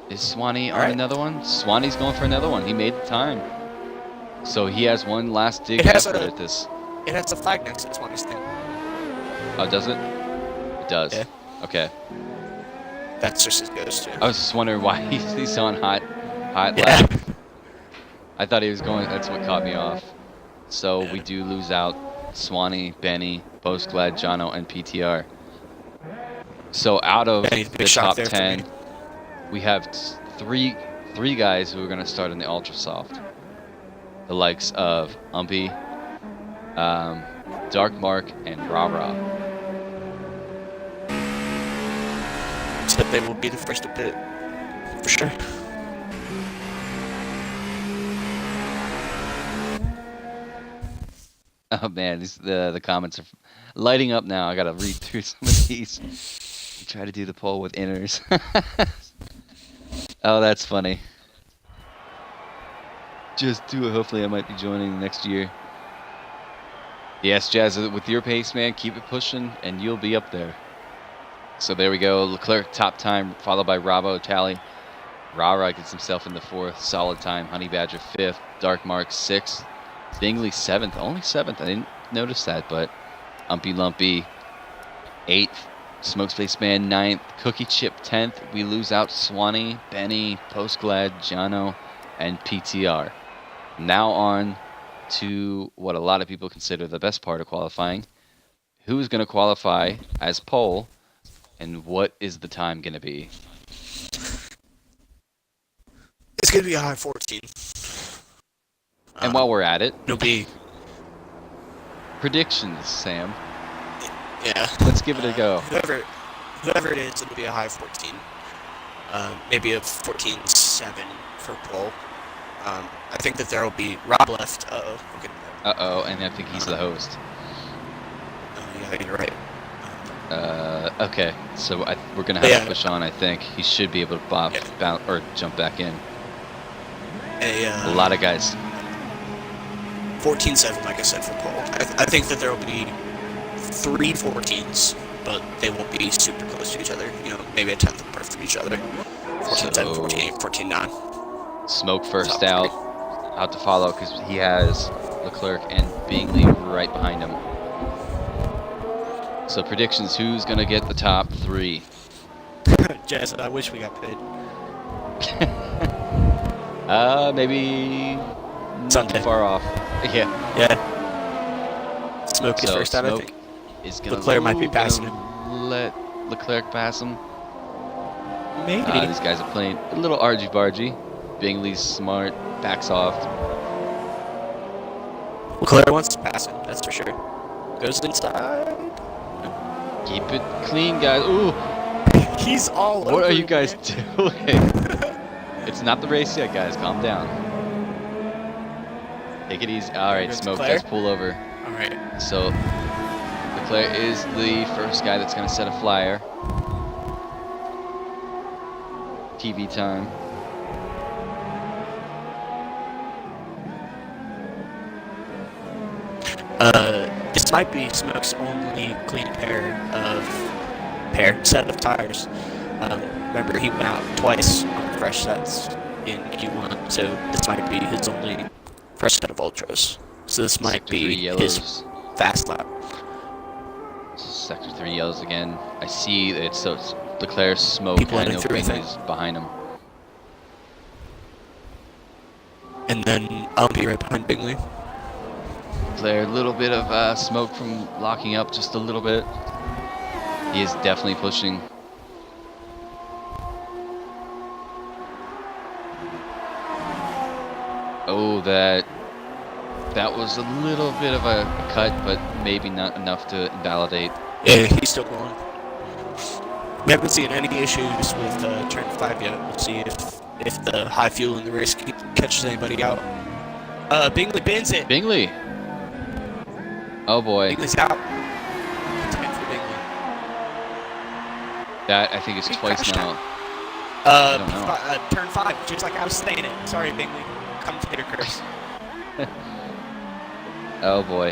Is Swanee on Alright. another one? Swanee's going for another one. He made the time. So he has one last dig It has effort a- at this. It has a flag next to it. Swanee's thing. Oh, does it? It does. Yeah. Okay. That's just his ghost, too. I was just wondering why he's on hot Yeah. lap. I thought he was going. That's what caught me off. So we do lose out Swanee, Benny, Postglad, Jono, and PTR. So out of Benny's a big the shock top there for 10, me. we have three guys who are going to start in the Ultra Soft. The likes of Umpy, Dark Mark, and Ra-Ra. So they will be the first to pit. For sure. Oh man, the comments are lighting up now. I gotta read through some of these. Try to do the poll with inners. Oh, that's funny. Just do it. Hopefully, I might be joining next year. Yes, Jazz, with your pace, man, keep it pushing, and you'll be up there. So there we go. Leclerc top time, followed by Rabo Tally. Ra-Ra gets himself in the 4th, solid time. Honey Badger 5th, Dark Mark 6th. Bingley 7th, only 7th. I didn't notice that, but Umpy Lumpy 8th, Smoke Space Man 9th, Cookie Chip 10th. We lose out Swanee, Benny, Postglad, Jono, and PTR. Now on to what a lot of people consider the best part of qualifying. Who is going to qualify as pole, and what is the time going to be? It's going to be a high 14. And while we're at it, It'll be, predictions, Sam. yeah. Let's give it a go. Whoever it is, it'll be a high 14. Maybe a 14-7 for pole. I think that there will be Rob left. Okay. Uh-oh, and I think he's the host. Yeah, you're right. Okay, so we're going to have Yeah. to push on, I think. He should be able to or jump back in. A lot of guys. 14-7, like I said, for pole. I think that there will be 3 14s, but they won't be super close to each other. You know, maybe a tenth apart from each other. 14-7, So- 14-8, 14-9. Smoke first Sounds out to follow because he has Leclerc and Bingley right behind him. So predictions, who's going to get the top 3? Jazz, I wish we got paid. Maybe Sunday. not far off. Yeah. Yeah. Smoke is So first out, I Smoke think. is gonna Leclerc might be passing Let Leclerc pass him. Maybe. These guys are playing a little argy-bargy. Bingley's smart, backs off. Leclerc wants to pass him, that's for sure. Goes inside. Keep it clean, guys. Ooh, He's all over. what are you guys man. doing? It's not the race yet, guys. Calm down. Take it easy. All right, goes Smoke Leclerc. does pull over. All right. So Leclerc is the first guy that's going to set a flyer. TV time. this might be Smoke's only clean set of tires. Remember, he went out twice on fresh sets in Q1, so this might be his only fresh set of ultras. So this might Sector 3 be yellows. his fast lap. Sector 3 yellows again. I see it's Leclerc, Smoke, People and I running know through, I think. Bingley's behind him. And then I'll be right behind Bingley. Leclerc, a little bit of smoke from locking up just a little bit. He is definitely pushing. Oh, that was a little bit of a cut, but maybe not enough to invalidate. Yeah, he's still going. We haven't seen any issues with turn 5 yet. We'll see if the high fuel in the race catches anybody out. Bingley bins it. Bingley. Oh boy. Bingley's out. Time for Bingley. That I think is He twice crashed now. out. don't know. Turn 5, just like I was saying it. Sorry, Bingley. Commentator curse. Oh boy.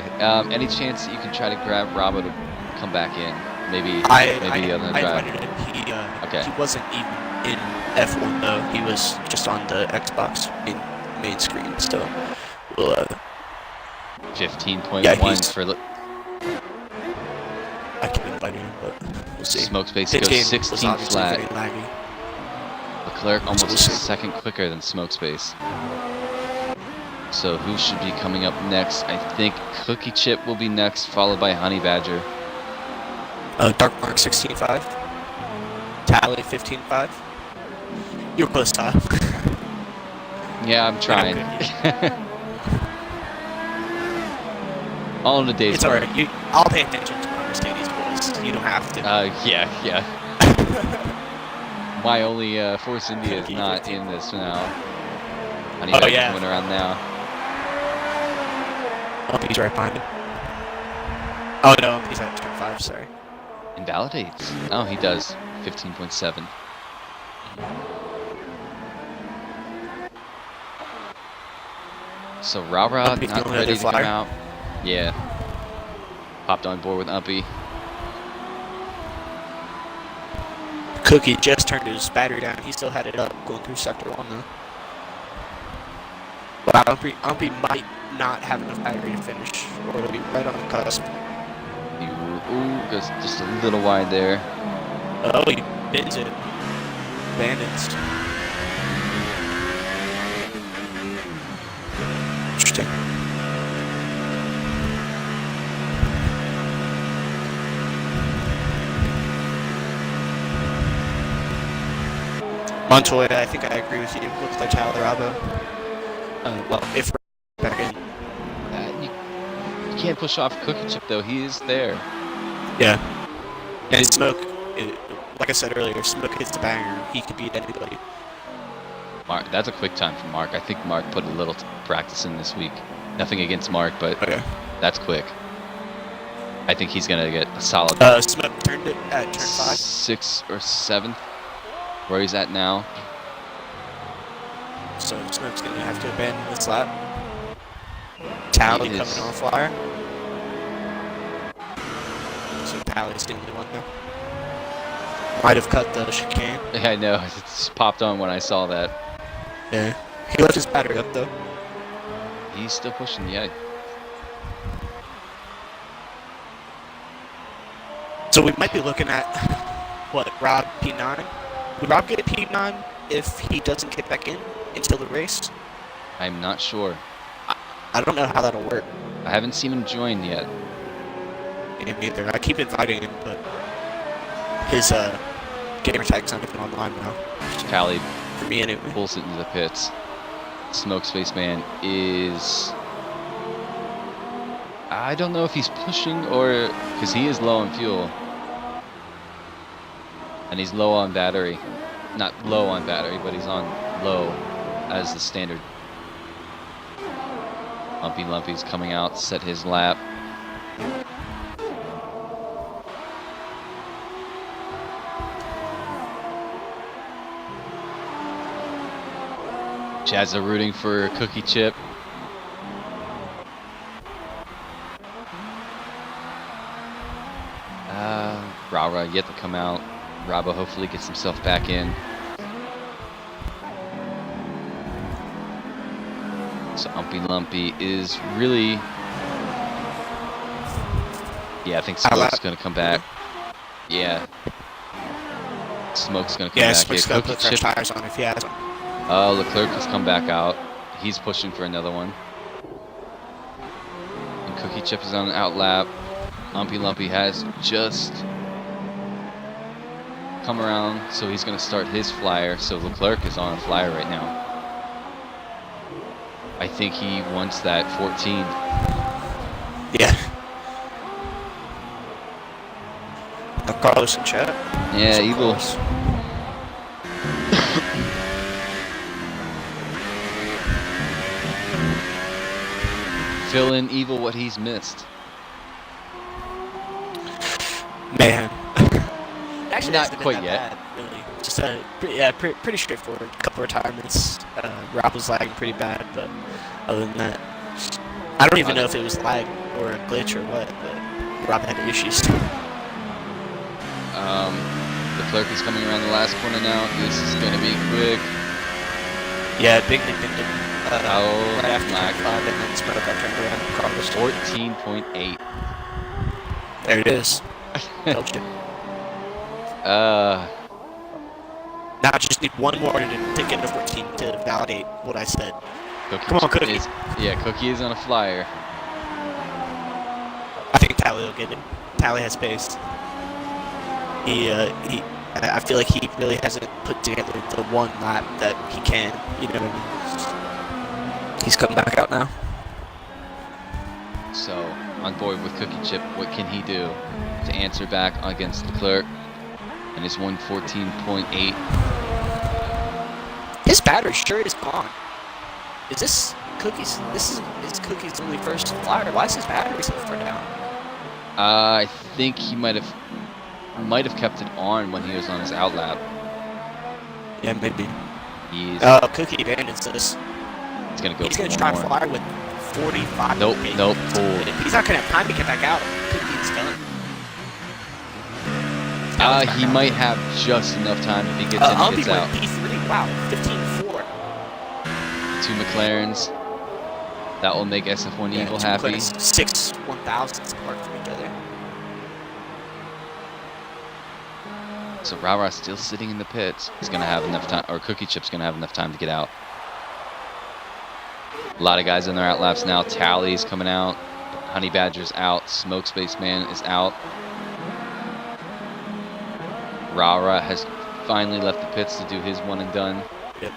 Any chance that you can try to grab Robbo to come back in? Maybe I the other drive. invited him. Okay. He wasn't even in F1 though. He was just on the Xbox main screen. So we'll 15.1 Yeah, he's- for I can invite him, but we'll see. Smoke Space His goes game was 16 obviously flat. very laggy. Leclerc almost we'll a see. second quicker than Smoke Space. So who should be coming up next? I think Cookie Chip will be next, followed by Honey Badger. Dark Mark 16.5. Tally 15.5. You were close, Ty. Yeah, I'm trying. All in a day's It's work. alright. I'll pay attention to my Mercedes boys. You don't have to. Yeah. My only Force India is not in this now. Honey Badger's yeah. coming around now. Oh, he's right behind him. Oh no, he's at turn 5. Sorry. Invalidates. Oh, he does. 15.7. So Rara Uppy's not doing ready another to come flyer. out. Yeah. Popped on board with Uppy. Cookie just turned his battery down. He still had it up going through sector 1 though. Wow, Umpy might not have enough battery to finish, or it'll be right on the cusp. Ooh, goes just a little wide there. Oh, he bins it. Bandits. Interesting. Montoya, I think I agree with you. Looks like Talarabo. Well, if we're back in. You can't push off Cookie Chip though. He is there. Yeah. And Smoke, like I said earlier, Smoke hits the banger. He could beat anybody. Mark, that's a quick time for Mark. I think Mark put a little practice in this week. Nothing against Mark, but Okay. that's quick. I think he's gonna get a solid Smoke turned it at turn 5. 6th or 7th, where he's at now. So Smoke's gonna have to abandon this lap. Tally He is. coming on flyer. So Tally's the only one now. Might have cut the chicane. Yeah, I know. It just popped on when I saw that. Yeah. He left his battery up though. He's still pushing. Yeah. So we might be looking at what, Rob P9? Would Rob get a P9 if he doesn't get back in until the race? I'm not sure. I don't know how that'll work. I haven't seen him join yet. Me neither. I keep inviting him, but his gamer tag's not even online now. Callie For me anyway. pulls it into the pits. Smoke Spaceman is... I don't know if he's pushing or... Because he is low on fuel. And he's low on battery. Not low on battery, but he's on low as the standard. Lumpy Lumpy's coming out, set his lap. Jazz are rooting for Cookie Chip. Rara yet to come out. Raba hopefully gets himself back in. So Umpy Lumpy is really... Yeah, I think Smoke's going to come back. Yeah. Smoke's going to come back. Smoke's got to put fresh tires on if he has them. Leclerc has come back out. He's pushing for another one. And Cookie Chip is on an out lap. Umpy Lumpy has just come around, so he's going to start his flyer. So Leclerc is on a flyer right now. I think he wants that 14. Yeah. Carlos in chat. Yeah, So Evil. close. Fill in Evil what he's missed. Man. Actually, Not hasn't been quite that yet. bad, really. Just pretty straightforward. A couple retirements. Rob was lagging pretty bad, but other than that, I don't even know if it was lag or a glitch or what. But Rob had issues. Leclerc is coming around the last corner now. This is going to be quick. Yeah, big Nick did. Oh, Right after black. 5, and then Smoke got turned around. Carlos. 14.8. There it is. Told you. Now I just need one more to get to 14 to validate what I said. Cookie Come on, Cookie. Cookie is on a flyer. I think Tally will get it. Tally has pace. I feel like he really hasn't put together the one lap that he can. You know what I mean? He's coming back out now. So, on board with Cookie Chip, what can he do to answer back against Leclerc? And his 114.8. His battery sure is gone. Is this Cookie's? This is Cookie's only first flyer. Why is his battery so far down? I think he might have kept it on when he was on his out lap. Yeah, maybe. He's Cookie abandons this. He's gonna go. He's for gonna one try more. flyer with 45. Nope, Okay. nope, pulled. He's not gonna have time to get back out. Cookie's done. He might have just enough time if he gets in and Umpy gets went out. P3. Wow, 15-4. 2 McLarens. That will make SF1 Yeah, Eagle two happy. McLarens, 6 1000s apart from each other. So Rara still sitting in the pits. He's gonna have enough time, or Cookie Chip's gonna have enough time to get out. A lot of guys in their out laps now. Tally's coming out. Honey Badger's out. Smoke Spaceman is out. Rara has finally left the pits to do his one and done. Yep.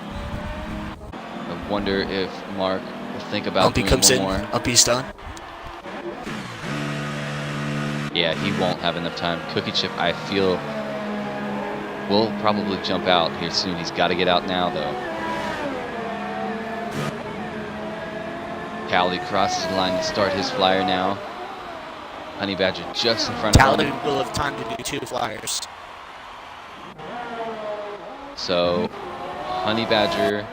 I wonder if Mark will think about Umpy doing comes one in. more. Umpy's done. Yeah, he won't have enough time. Cookie Chip, I feel, will probably jump out here soon. He's got to get out now, though. Tally crosses the line to start his flyer now. Honey Badger just in front of Tally him. will have time to do 2 flyers. So, Honey Badger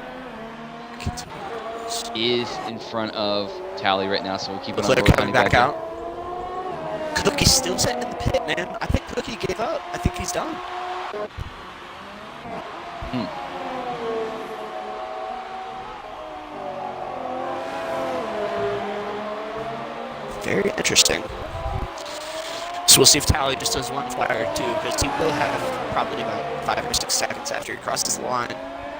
is in front of Tally right now, so we're keeping on Leclerc board with coming Honey back Badger. out. Cookie's still sitting in the pit, man. I think Cookie gave up. I think he's done. Very interesting. So we'll see if Tally just does 1 flyer or 2, because he will have probably about 5 or 6 seconds after he crosses the line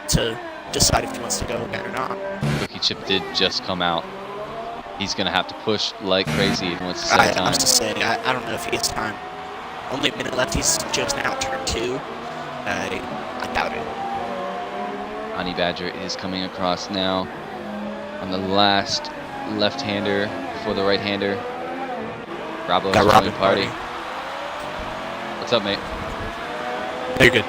to decide if he wants to go again or not. Cookie Chip did just come out. He's going to have to push like crazy if he wants to set I time. have to say, I don't know if he has time. Only a minute left. He's just now turn 2. I doubt it. Honey Badger is coming across now on the last left-hander before the right-hander. Bravo Got is Robin joining party. party. What's up, mate? They're good.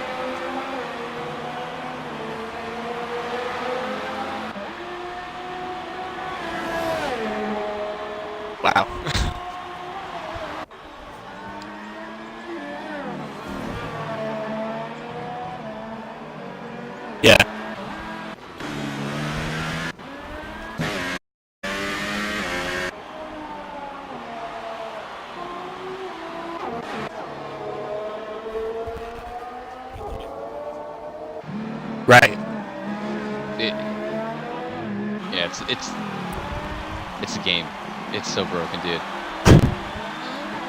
Wow. Yeah. Right. It, yeah, it's a game. It's so broken, dude.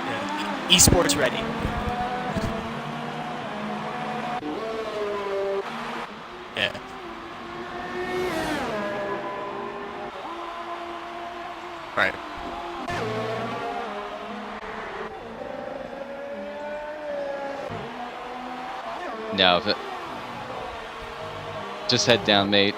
Yeah. Esports ready. Yeah. Right. No, just head down, mate.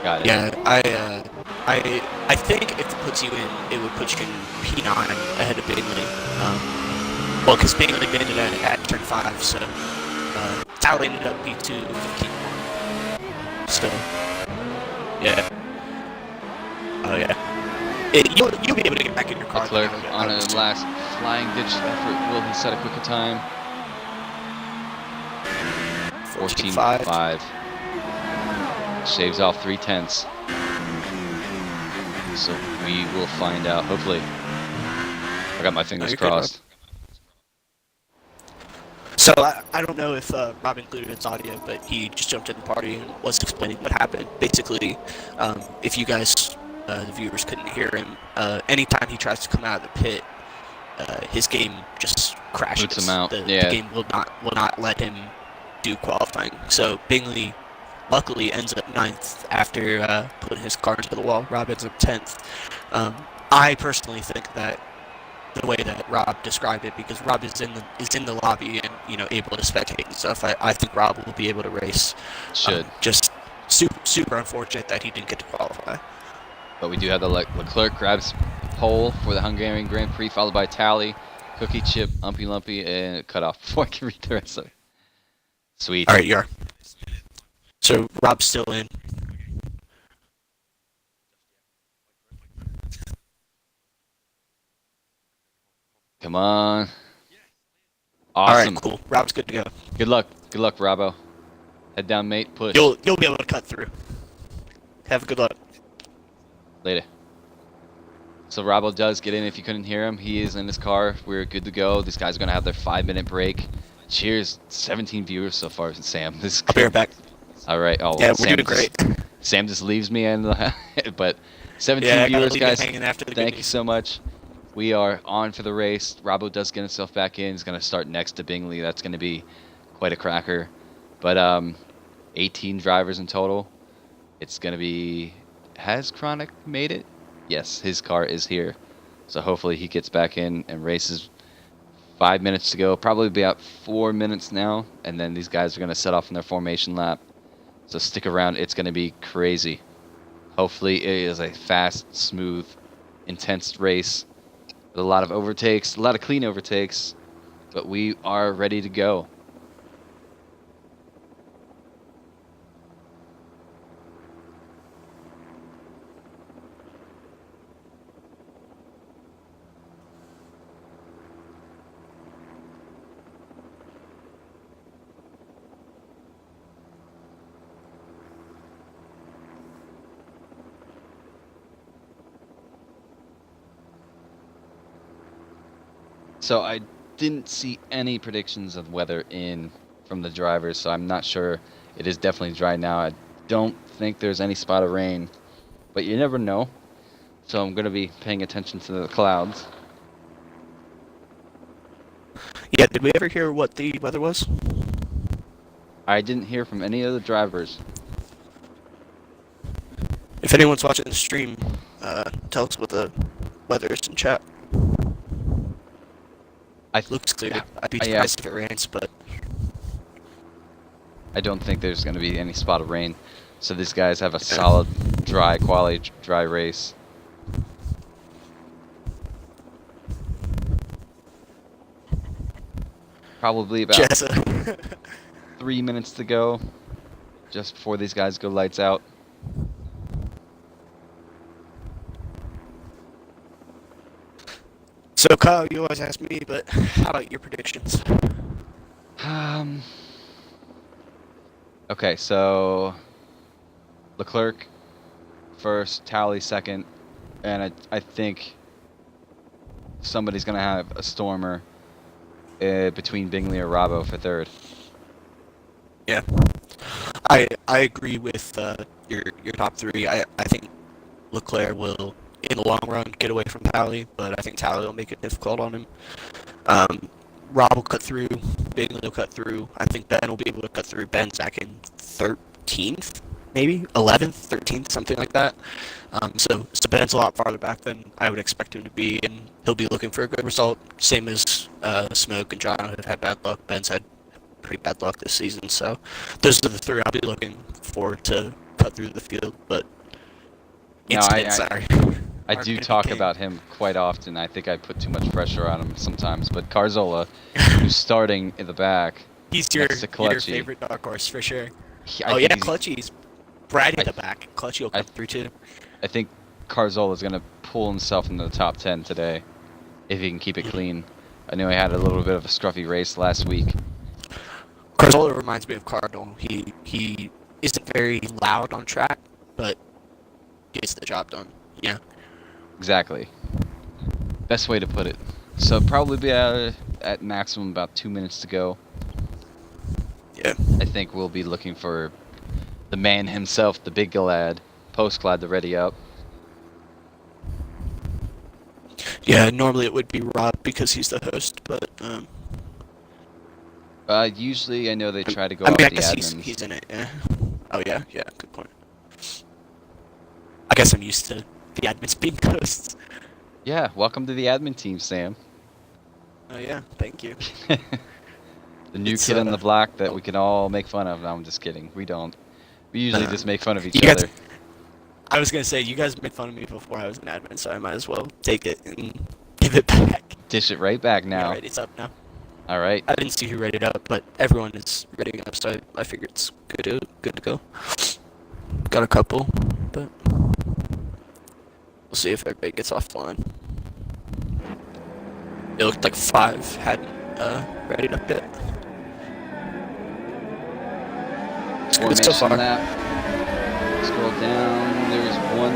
Got it. Yeah, I think if it puts you in, it would put you in P9 ahead of Bingley. Well, because Bingley did it at turn 5, so Tally ended up P2, 15. So, yeah. Oh yeah. You'll be able to get back in your car. Leclerc on a last flying ditch effort. Will he set a quicker time? 14.5. Shaves off 3/10. So we will find out. Hopefully. I got my fingers crossed. So I don't know if Rob included his audio, but he just jumped in the party and was explaining what happened. Basically, if you guys, the viewers, couldn't hear him, anytime he tries to come out of the pit, his game just crashes. Boots him out. The game will not let him do qualifying. So Bingley, luckily, ends up 9th after putting his car into the wall. Rob ends up 10th. I personally think that the way that Rob described it, because Rob is in the lobby and able to spectate and stuff. I think Rob will be able to race. Should. Just super unfortunate that he didn't get to qualify. But we do have the Leclerc grabs pole for the Hungarian Grand Prix, followed by Tally, Cookie, Chip, Umpy Lumpy, and cut off before I can read the rest of it. Sweet. All right, you are. So Rob's still in. Come on. Awesome. All right, cool. Rob's good to go. Good luck, Robbo. Head down, mate. Push. You'll be able to cut through. Have a good luck. Later. So Robbo does get in. If you couldn't hear him, he is in his car. We're good to go. These guys are gonna have their 5-minute break. Cheers. 17 viewers so far. Sam, this. I'll be right back. All right. Oh, yeah, we're Sam doing great. Sam just leaves me, but 17 viewers, guys. Thank you so much. We are on for the race. Robbo does get himself back in. He's going to start next to Bingley. That's going to be quite a cracker. But 18 drivers in total. It's going to be... Has Chronic made it? Yes, his car is here. So hopefully he gets back in and races. 5 minutes to go. Probably about 4 minutes now. And then these guys are going to set off in their formation lap. So stick around. It's going to be crazy. Hopefully it is a fast, smooth, intense race. A lot of overtakes, a lot of clean overtakes, but we are ready to go. So I didn't see any predictions of weather in from the drivers, so I'm not sure. It is definitely dry now. I don't think there's any spot of rain, but you never know. So I'm going to be paying attention to the clouds. Yeah, did we ever hear what the weather was? I didn't hear from any of the drivers. If anyone's watching the stream, tell us what the weather is in chat. Looks clear. I'd be surprised if it rains, but... I don't think there's going to be any spot of rain. So these guys have a solid, quality dry race. Probably about 3 minutes to go, just before these guys go lights out. So Kyle, you always ask me, but how about your predictions? Okay, so Leclerc first, Tally second, and I think somebody's going to have a stormer between Bingley or Robbo for third. Yeah, I agree with your top three. I think Leclerc will, in the long run, get away from Tally, but I think Tally will make it difficult on him. Rob will cut through, Bingley will cut through. I think Ben will be able to cut through. Ben's back in 13th, maybe 11th, 13th, something like that. So Ben's a lot farther back than I would expect him to be, and he'll be looking for a good result. Same as Smoke and John have had bad luck. Ben's had pretty bad luck this season, so those are the three I'll be looking for to cut through the field. But I do talk about him quite often. I think I put too much pressure on him sometimes. But Carzola, who's starting in the back, he's your Clutchy. favorite dark horse for sure. Clutchy's right at the back. Clutchy will come through too. I think Carzola's going to pull himself into the top 10 today, if he can keep it clean. I know he had a little bit of a scruffy race last week. Carzola reminds me of Cardinal. He isn't very loud on track, but gets the job done. Yeah. Exactly. Best way to put it. So probably be at maximum about 2 minutes to go. Yeah. I think we'll be looking for the man himself, the big lad, Postclad, to ready up. Yeah, normally it would be Rob because he's the host, but usually I know they try to go I off mean, I the guess admins. he's in it. Yeah. Oh yeah, good point. I guess I'm used to the admins being hosts. Yeah, welcome to the admin team, Sam. Oh yeah, thank you. The new kid on the block that we can all make fun of. No, I'm just kidding. We don't. We usually just make fun of each other. I was gonna say, you guys made fun of me before I was an admin, so I might as well take it and give it back. Dish it right back now. Alright, it's up now. All right. I didn't see who read it up, but everyone is reading up, so I figured it's good to go. Got a couple, but we'll see if everybody gets off the line. It looked like 5 hadn't read it up yet. It's good so far. Scroll down. There's one.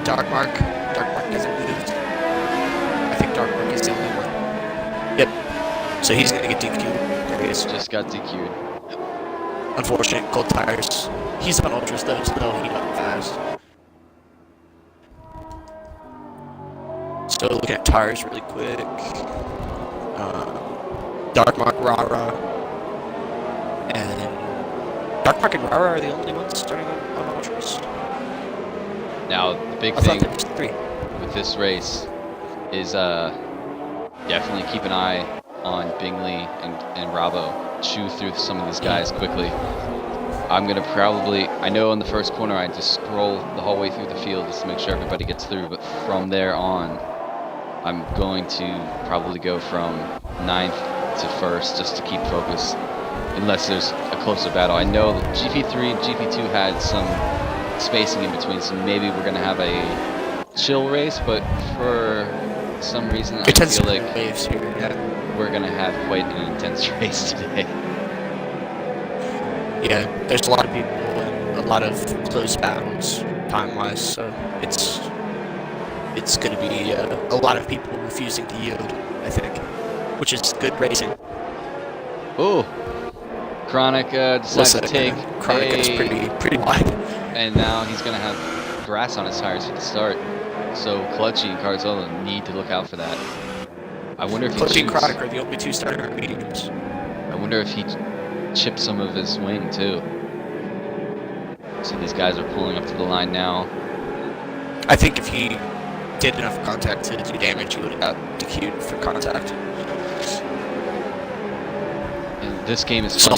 Dark Mark. Dark Mark hasn't moved. I think Dark Mark is the only one. Yep. So he's gonna get DQ'd. There he is. Just got DQ'd. Unfortunate. Cold tires. He's on ultras though, so they'll heat up fast. So looking at tires really quick. Dark Mark, Rara, and Dark Mark and Rara are the only ones starting on ultras. Now the big thing with this race is definitely keep an eye on Bingley and Robbo. Chew through some of these guys quickly. I'm gonna probably, I know in the first corner I just scroll the whole way through the field just to make sure everybody gets through, but from there on I'm going to probably go from 9th to 1st just to keep focus unless there's a closer battle. I know that GP3 and GP2 had some spacing in between, so maybe we're gonna have a chill race, but for some reason I feel like waves here, yeah. We're gonna have quite an intense race today. Yeah, there's a lot of people and a lot of close battles time-wise, so it's going to be a lot of people refusing to yield, I think, which is good racing. Oh, Chronic decided to take Chronic is pretty wide. And now he's going to have grass on his tires at the start. So Clutchy and Carzola need to look out for that. I wonder if Clutchy and Chronic are the only 2 starting on mediums. I wonder if he chipped some of his wing too. So these guys are pulling up to the line now. I think if he did enough contact to do damage, he would have got DQ'd for contact. And this game is funny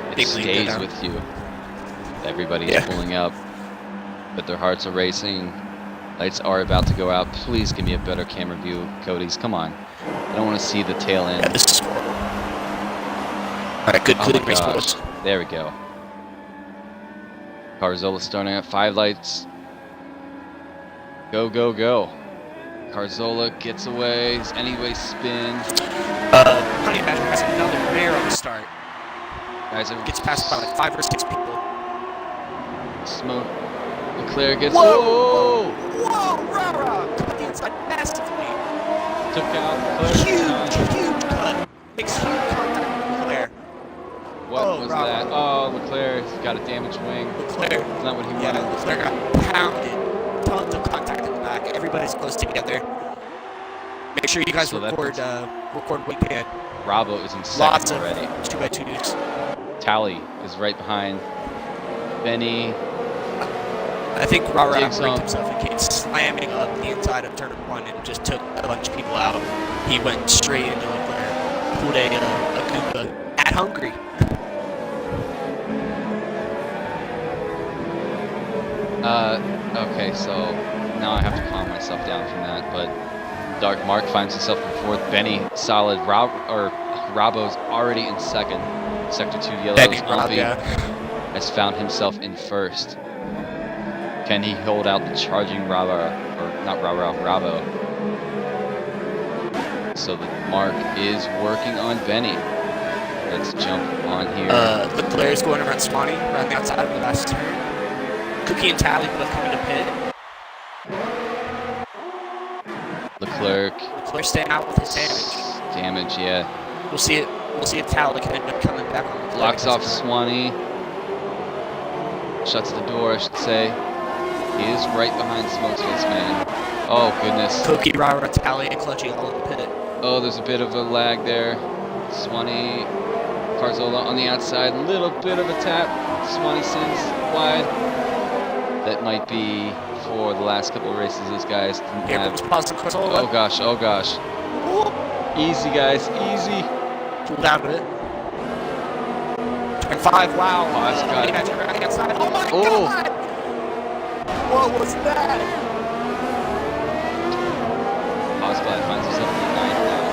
because it stays with you. Everybody's pulling up, but their hearts are racing. Lights are about to go out. Please give me a better camera view, Cody's. Come on. I don't want to see the tail end. Yeah, this is horrible. Alright, good clean race boys. There we go. Carzola starting at 5 lights. Go, go, go. Carzola gets away. Anyway, spin. Honey Badger has another rare on the start. Guys, gets past by like 5 or 6 people. Smoke. Leclerc gets. Whoa! Whoa! Rara! Cut the inside massively. Took out Leclerc. Huge cut. Makes huge contact with Leclerc. What Oh, was Bravo. that? Oh, Leclerc's got a damaged wing. Leclerc. It's not what he Yeah, wanted. Leclerc got pounded. Tons of contact in the back. Everybody's close together. Make sure you guys So that record wing pan. Bravo is in second Lots of already. 2x2s. Tally is right behind Benny. I think Rara Jigs wrecked on. himself and came slamming up the inside of turn 1 and just took a bunch of people out. He went straight into Leclerc. Pulled a Goomba at Hungary. Okay, so now I have to calm myself down from that, but Dark Mark finds himself in fourth. Benny, solid. Rabo's already in second. Sector 2 yellows. Benny Rob, Umpy yeah. has found himself in first. Can he hold out the charging Rabo? So the Mark is working on Benny. Let's jump on here. Leclerc is going around Swanee, around the outside of the last turn. Cookie and Tally both coming to pit. Leclerc. Leclerc staying out with his damage. Damage, yeah. We'll see if Tally can end up coming back on Leclerc. Locks off Swanee. Shuts the door, I should say. He is right behind Smokesface Man. Oh, goodness. Cookie, Rara, Tally, and Clutchy all in the pit. Oh, there's a bit of a lag there. Swanee, Carzola on the outside. Little bit of a tap. Swanee sends wide. That might be for the last couple of races these guys didn't Here have. comes Paz and Carzola. Oh, gosh. Oh, gosh. Easy, guys. Easy. Pulled out of it. Turn 5, wow. Paz got it. Around the outside. Oh my Oh. god! What was that? Osblad finds himself in the ninth now.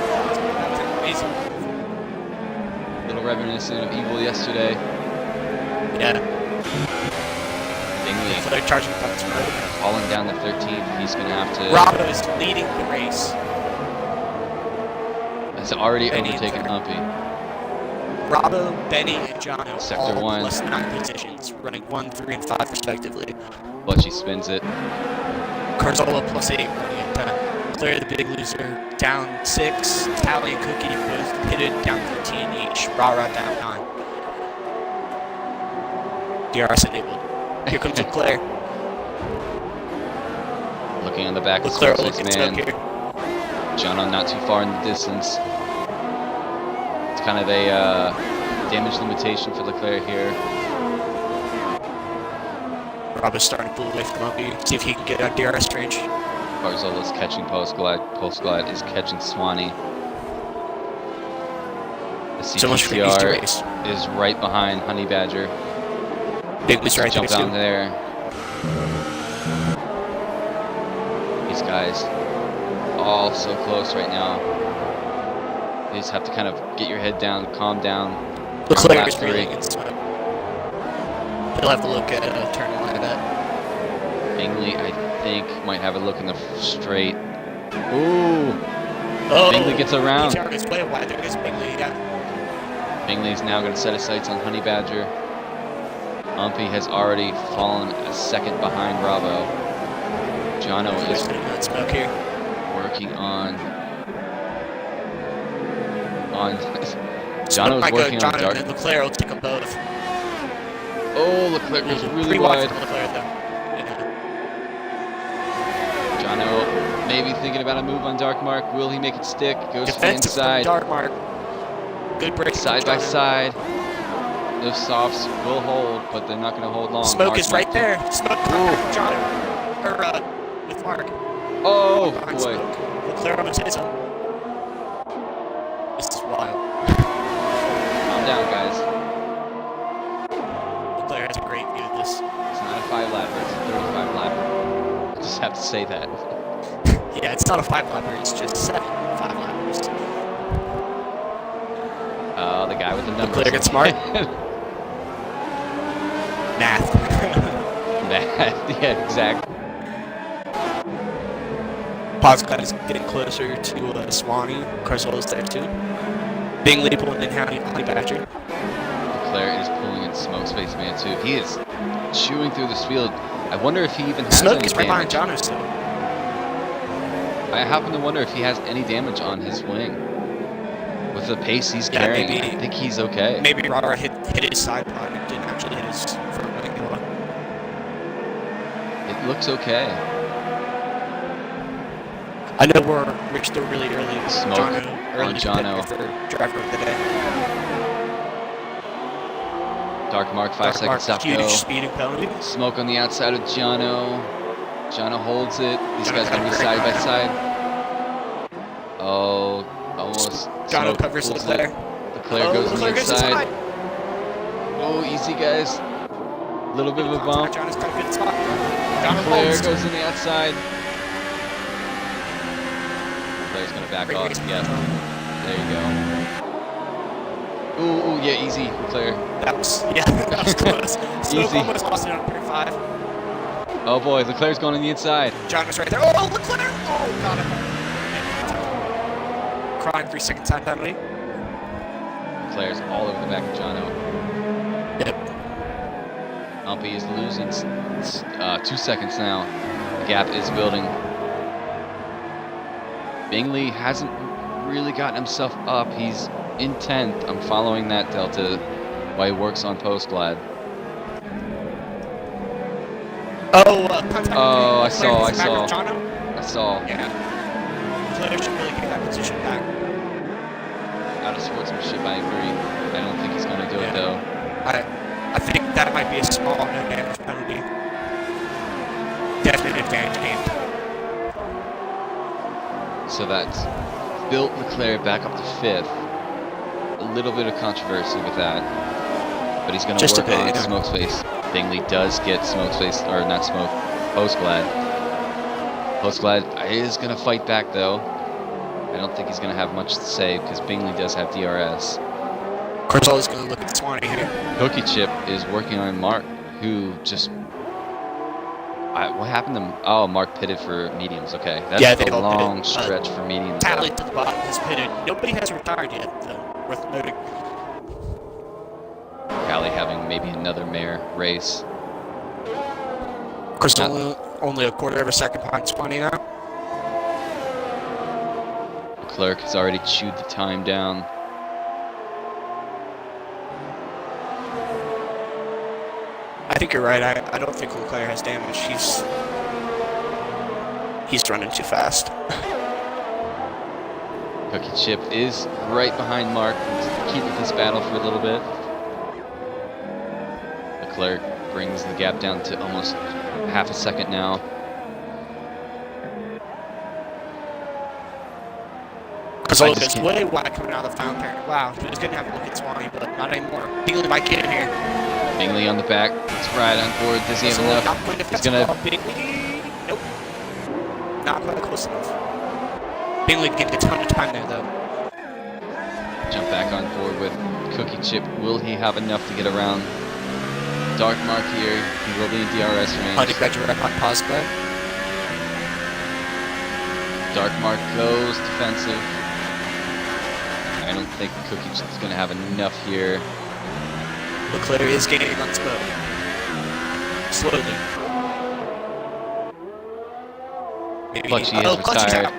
That was amazing. Little reminiscent of Evil yesterday. Yeah. Bingley So they're charging buttons right. falling down the 13th. He's going to have to... Bravo is leading the race. It's already Benny overtaken third. Humpy. Bravo, Benny, and Jono Sector all 1. plus 9 positions, running 1, 3, and 5 respectively. Clutchy spins it. Carzola plus 8 running at 10. Claire the big loser down 6. Tally and Cookie both pitted down 13 each. Rara down 9. DRS enabled. Here comes Leclerc. Looking on the back of Leclerc Smokesface looking stuck Man. here. Jono not too far in the distance. It's kind of a damage limitation for Leclerc here. Bravo's starting to pull away from Lumpy. See if he can get out DRS range. Barzola's catching Post Glide. Post Glide is catching Swanee. The So much for the Easter CTCR race. is right behind Honey Badger. Big was right Jump there down too. there. These guys all so close right now. You just have to kind of get your head down, calm down. Leclerc Lap is three. reeling in smoke. He'll have to look at turn 1 of that. Bingley, I think, might have a look in the straight. Ooh! Oh, Bingley gets around. He is way wide. There goes Bingley. Yeah. Bingley's now going to set his sights on Honey Badger. Umpy has already fallen a second behind Bravo. Jono There's is sitting in smoke here. working on. Smoke Jono's might go working on Jono, dark. and Leclerc will take them both. Oh, Leclerc is really Pretty wide wide. for Leclerc, though. Yeah. Jono maybe thinking about a move on Dark Mark. Will he make it stick? Goes to the Defensive from inside. Dark Mark. Good break. Side by side. Those softs will hold, but they're not going to hold long. Smoke Mark is might right there. Smoke with Jono. Or, with Mark. Oh, Behind boy. Smoke. Leclerc on his his own. This is wild. Calm down, guys. Leclerc has a great view of this. It's not a 5-lapper, it's a 35-lapper. I just have to say that. Yeah, it's not a 5-lapper, it's just 7 5-lappers. The guy with the numbers. Leclerc gets smart. Math. Yeah, exactly. Poscott is getting closer to Swanee. Carzola's there too. Bingley pulling in Honey Badger. Leclerc is pulling in Smokespace Man too. He is chewing through this field. I wonder if he even has Smoke any is right behind damage. Jono still. I happen to wonder if he has any damage on his wing. With the pace he's Yeah, carrying, maybe- I think he's okay. Maybe Rara hit his side pod and didn't actually hit his front wing. It looks okay. I know we're still really early. Smoke on Jono. For driver of the day. Dark Mark, 5 Dark seconds Mark, stop huge go. speeding penalty. Smoke on the outside of Jono. Jono holds it. These Jono guys had gonna a be great side by ride. side. Oh, almost. Jono Smoke covers pulls Leclerc. it. Leclerc goes on the Leclerc gets inside. Oh, easy guys. Little bit of a bump. Jono's got a good spot. Jono Leclerc holds. goes on the outside. Leclerc's gonna back Great off. race. Yeah, there you go. Ooh, yeah, easy, Leclerc. That was that was close. Smoke Easy. almost lost it on turn 5. Oh boy, Leclerc's going on the inside. Jono's right there. Oh, Leclerc! Oh, got him. Crying 3 second time penalty. Leclerc's all over the back of Jono. Yep. Alpine is losing 2 seconds now. The gap is building. Bingley hasn't really gotten himself up. He's in 10th. I'm following that delta while he works on Postglad. Oh, contact. Oh, I saw. Leclerc back with Jono. I saw. Yeah. Leclerc should really get that position back. Out of sportsmanship, I agree. I don't think he's going to do it Yeah. though. I think that might be a small no damage penalty. Definite advantage game. So that's built Leclerc back up to 5th. A little bit of controversy with that. But he's going to Just a work bit, on yeah. Smoke's face. Bingley does get Smoke's face, or not Smoke, Postglad. Postglad is going to fight back though. I don't think he's going to have much to say because Bingley does have DRS. Of course, always going to look at Swanee here. Cookie Chip is working on Mark, who just... what happened to... Oh, Mark pitted for mediums. Okay, that's Yeah, they a all pitted. long stretch for mediums. Tally to the bottom has pitted. Nobody has retired yet, though. Worth noting. Cali having maybe another mare race. Of course, Not- only a quarter of a second behind Swanee now. Clerk has already chewed the time down. I think you're right. I don't think Leclerc has damage. He's running too fast. Cookie Chip is right behind Mark, keeping this battle for a little bit. Leclerc brings the gap down to almost half a second now. Because I look, just it's can't- way wide coming out of the fountain turn. Wow, he was going to have a look at Swanee, but not anymore. Bingley might get in here. Bingley on the back. Let's ride on board. Does he have So enough? not quite He's defensive. gonna Bingley. Nope. Not quite close enough. Bingley getting a ton of time there, though. jump back on board with Cookie Chip. Will he have enough to get around Dark Mark here? He will be in DRS range. Honey graduate on pause play. Dark Mark goes defensive. I don't think Cookie Chip's going to have enough here. Leclerc is gaining on Smoke. Slowly. Maybe Clutchy is Clutchy's retired. out.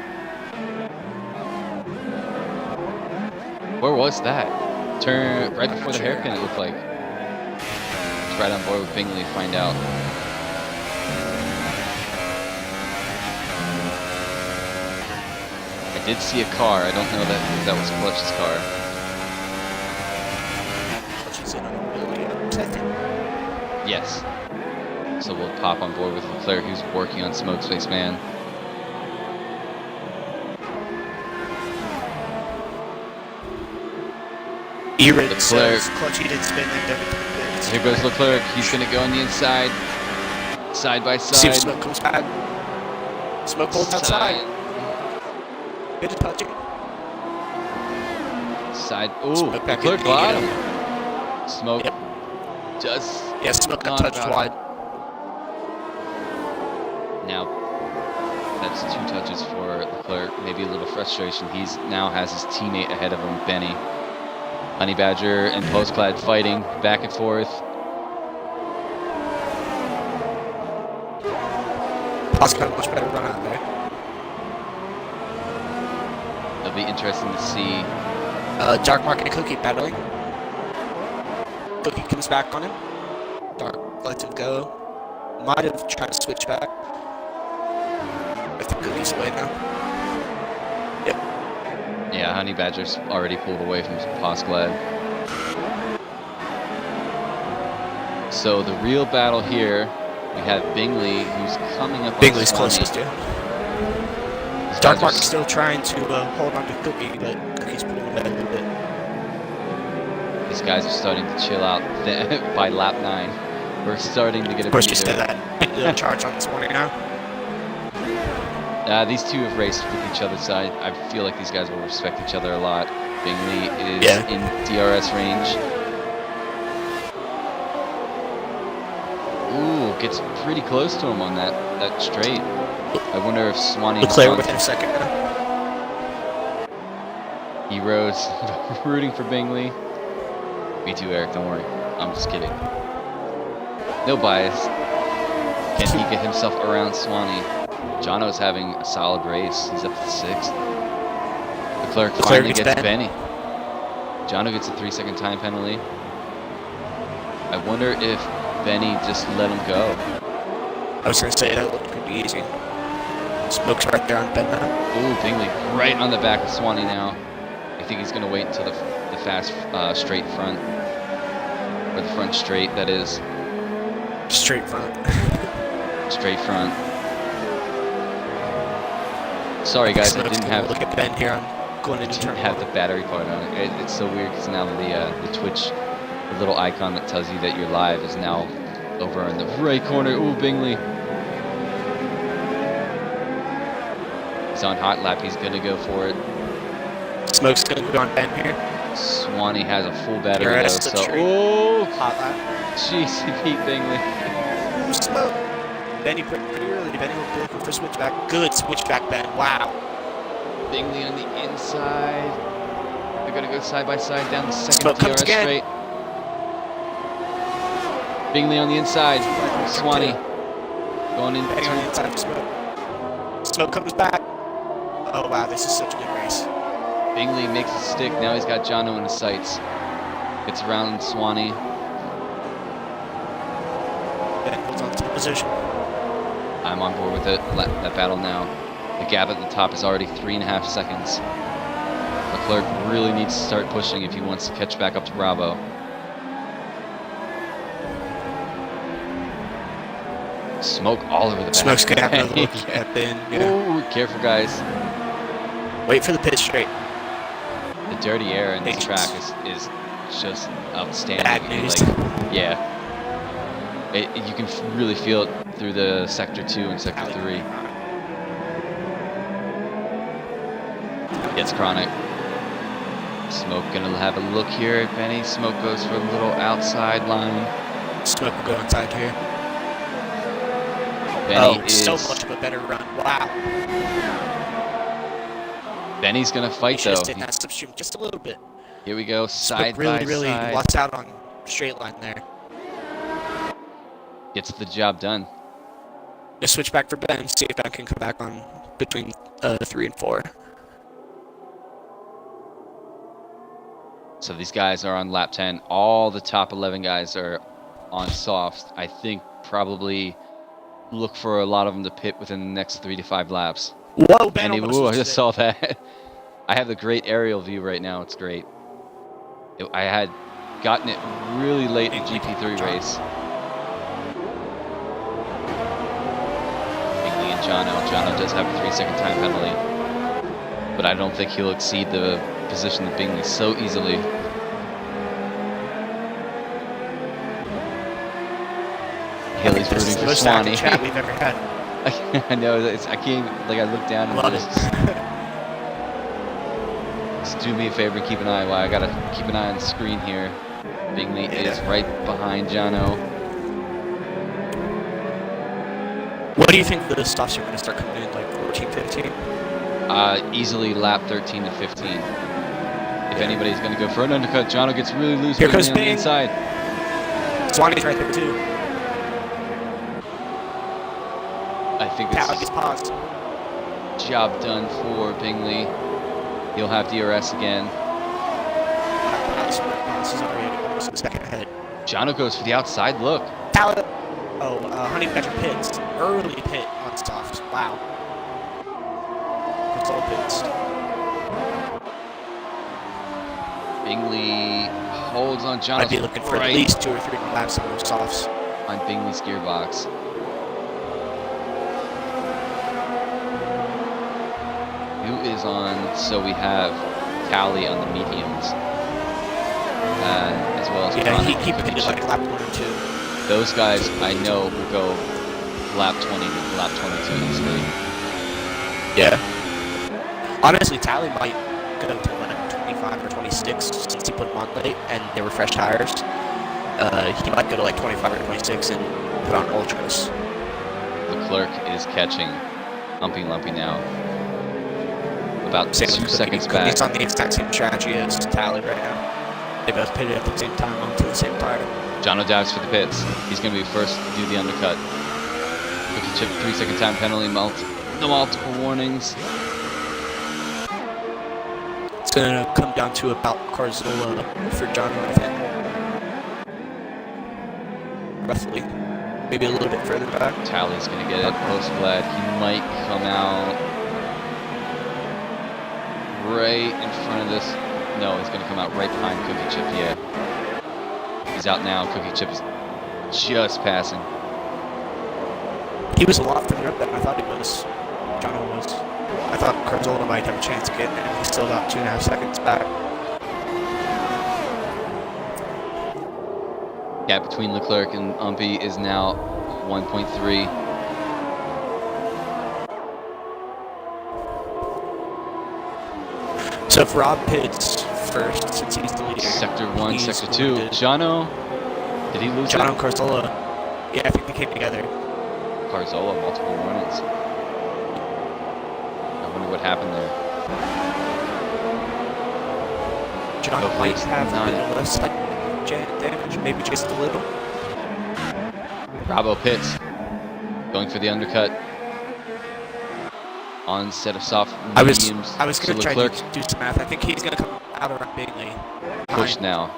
Where was that? Turn right before the hairpin, it looked like. Let's ride on board with Bingley to find out. I did see a car. I don't know if that was Clutch's car. Clutchy's in on a really protected. Yes. So we'll pop on board with Leclerc, who's working on Smoke's Face Man. Erid Leclerc. says Clutchy did spin that every 2 Here goes Leclerc. He's going to go on the inside. Side by See if side. Smoke comes back. Smoke holds outside. Good touching. Side. Ooh, Smoke back Leclerc in, got you him. Smoke Yep. just Yeah, Smoke got Not touched about wide. now. That's 2 touches for Leclerc. Maybe a little frustration. He's now has his teammate ahead of him, Benny. Honey Badger and Postclad fighting back and forth. Paul's got a much better run out there. It'll be interesting to see. Dark Mark and Cookie battling. Cookie comes back on him. Dark lets him go. Might have tried to switch back. I think Cookie's away now. Yep. Yeah, Honey Badger's already pulled away from Posglad. So the real battle here, we have Bingley, who's coming up. Bingley's on Swanee. closest, yeah. These Dark guys are Mark's still trying to hold on to Cookie, but Cookie's pulling away a little bit. These guys are starting to chill out by lap 9. We're starting to get a Of course, you breather. said that. Charge on this morning now. These two have raced with each other, so I feel like these guys will respect each other a lot. Bingley is Yeah. in DRS range. Ooh, gets pretty close to him on that straight. I wonder if Swanee... Leclerc within a second now. Heroes rooting for Bingley. Me too, Eric, don't worry. I'm just kidding. No bias. Can he get himself around Swanee? Jono's having a solid race. He's up to 6th. Leclerc finally gets Benny. Jono gets a 3-second time penalty. I wonder if Benny just let him go. I was going to say that looked pretty easy. Smoke's right there on Ben now. Ooh, Bingley right on the back of Swanee now. I think he's going to wait until the fast straight front. Or the front straight, that is. Straight front. Straight front. Sorry guys, I didn't have... Look at Ben here. I'm going into didn't turn have one. the battery part on it. It's so weird because now the Twitch, the little icon that tells you that you're live is now over in the right corner. Ooh, Bingley. He's on hot lap. He's gonna go for it. Smoke's going to go on Ben here. Swanee has a full battery though, DRS to so straight. oh, Hot lap. jeez, he beat Bingley. Smoke. Benny pretty early. Benny will be looking for switchback. Good switchback, Ben. Wow. Bingley on the inside. They're gonna go side by side down the second Smoke comes DRS again. straight. Bingley on the inside. Swanee going in. Benny on the inside of Smoke. Smoke comes back. Oh wow, this is such a good race. Bingley makes a stick. Now he's got Jono in his sights. Gets around Swanee. Ben holds on to the position. I'm on board with it. That battle now. The gap at the top is already 3.5 seconds. Leclerc really needs to start pushing if he wants to catch back up to Bravo. Smoke all over the back. Smoke's gonna have to look at Ben. Yeah. Ooh, careful guys. Wait for the pit straight. The dirty air in this Patience. track is just outstanding. Bad news. Like, yeah. You can really feel it through the Sector 2 and Sector 3. Gets Chronic. Smoke gonna have a look here at Benny. Smoke goes for a little outside line. Smoke will go inside here. Benny Oh, is, so much of a better run. Wow. Benny's gonna He fight should though. have stayed that slipstream just a little bit. Here we go, side Smoke by really side. lost out on straight line there. Gets the job done. Just switch back for Ben. See if Ben can come back on between 3 and 4. So these guys are on lap 10. All the top 11 guys are on softs. I think probably look for a lot of them to pit within the next 3 to 5 laps. Whoa, Ben! And almost ooh, I missed just it. saw that. I have the great aerial view right now. It's great. I had gotten it really late in the GP3 race. Bingley and Jono. Jono does have a 3-second time penalty, but I don't think he'll exceed the position of Bingley so easily. Haley's This is rooting the for most Swanee. active chat we've ever had. I know. I can't. Like I look down and Love just, it. just do me a favor and keep an eye. Well, I gotta keep an eye on the screen here. Bingley is right behind Jono. What do you think the stops are going to start coming in, like 14, 15? Easily lap 13 to 15. If anybody's gonna go for an undercut, Jono gets really loose. Here Bingley goes on the Bing. inside. Swanee's right there too. I think Pow it's gets paused. job done for Bingley. He'll have DRS again. This is already almost a second ahead. Jono goes for the outside look. Honey Badger pits. Early pit on soft. Wow. It's all pits. Bingley holds on Jono's I'd be looking for at least 2 or 3 laps on those softs. on Bingley's gearbox. Who is on? So we have Tally on the mediums, as well as Yeah, Connor he and pitted Cookie like Chip. lap 1 or 2. Those guys I know will go lap 20 to lap 22 easily. Yeah. Honestly, Tally might go to like 25 or 26 since he put them on late and they were fresh tires. He might go to like 25 or 26 and put on ultras. Leclerc is catching Humpy Lumpy now. About Same 2 with seconds Cookie. back. He's on the exact same strategy as Tally right now. They both pitted at the same time onto the same tire. Jono dives for the pits. He's going to be first to do the undercut. Cookie Chip 3-second time penalty. No multiple warnings. It's going to come down to about Carzola for Jono, I think. Roughly. Maybe a little bit further back. Tally's going to get it. Post-glad. He might come out right in front of this. No, he's going to come out right behind Cookie Chip. Yeah. He's out now. Cookie Chip is just passing. He was a lot further up than I thought he was. Jono was. I thought Carzola might have a chance of getting it, and he's still about 2.5 seconds back. Gap between Leclerc and Umpy is now 1.3. So if Rob pits first, since he's the leader, Sector 1, he's Sector going 2. to- Jono, did he lose Jono it? and Carzola. Yeah, I think they came together. Carzola, multiple warnings. I wonder what happened there. Jono Hopefully might it's have not. a little less like damage, maybe just a little. Bravo pits. Going for the undercut. On set of soft I mediums. was So going to try Leclerc to do some math. I think he's going to come out around Bingley. pushed now.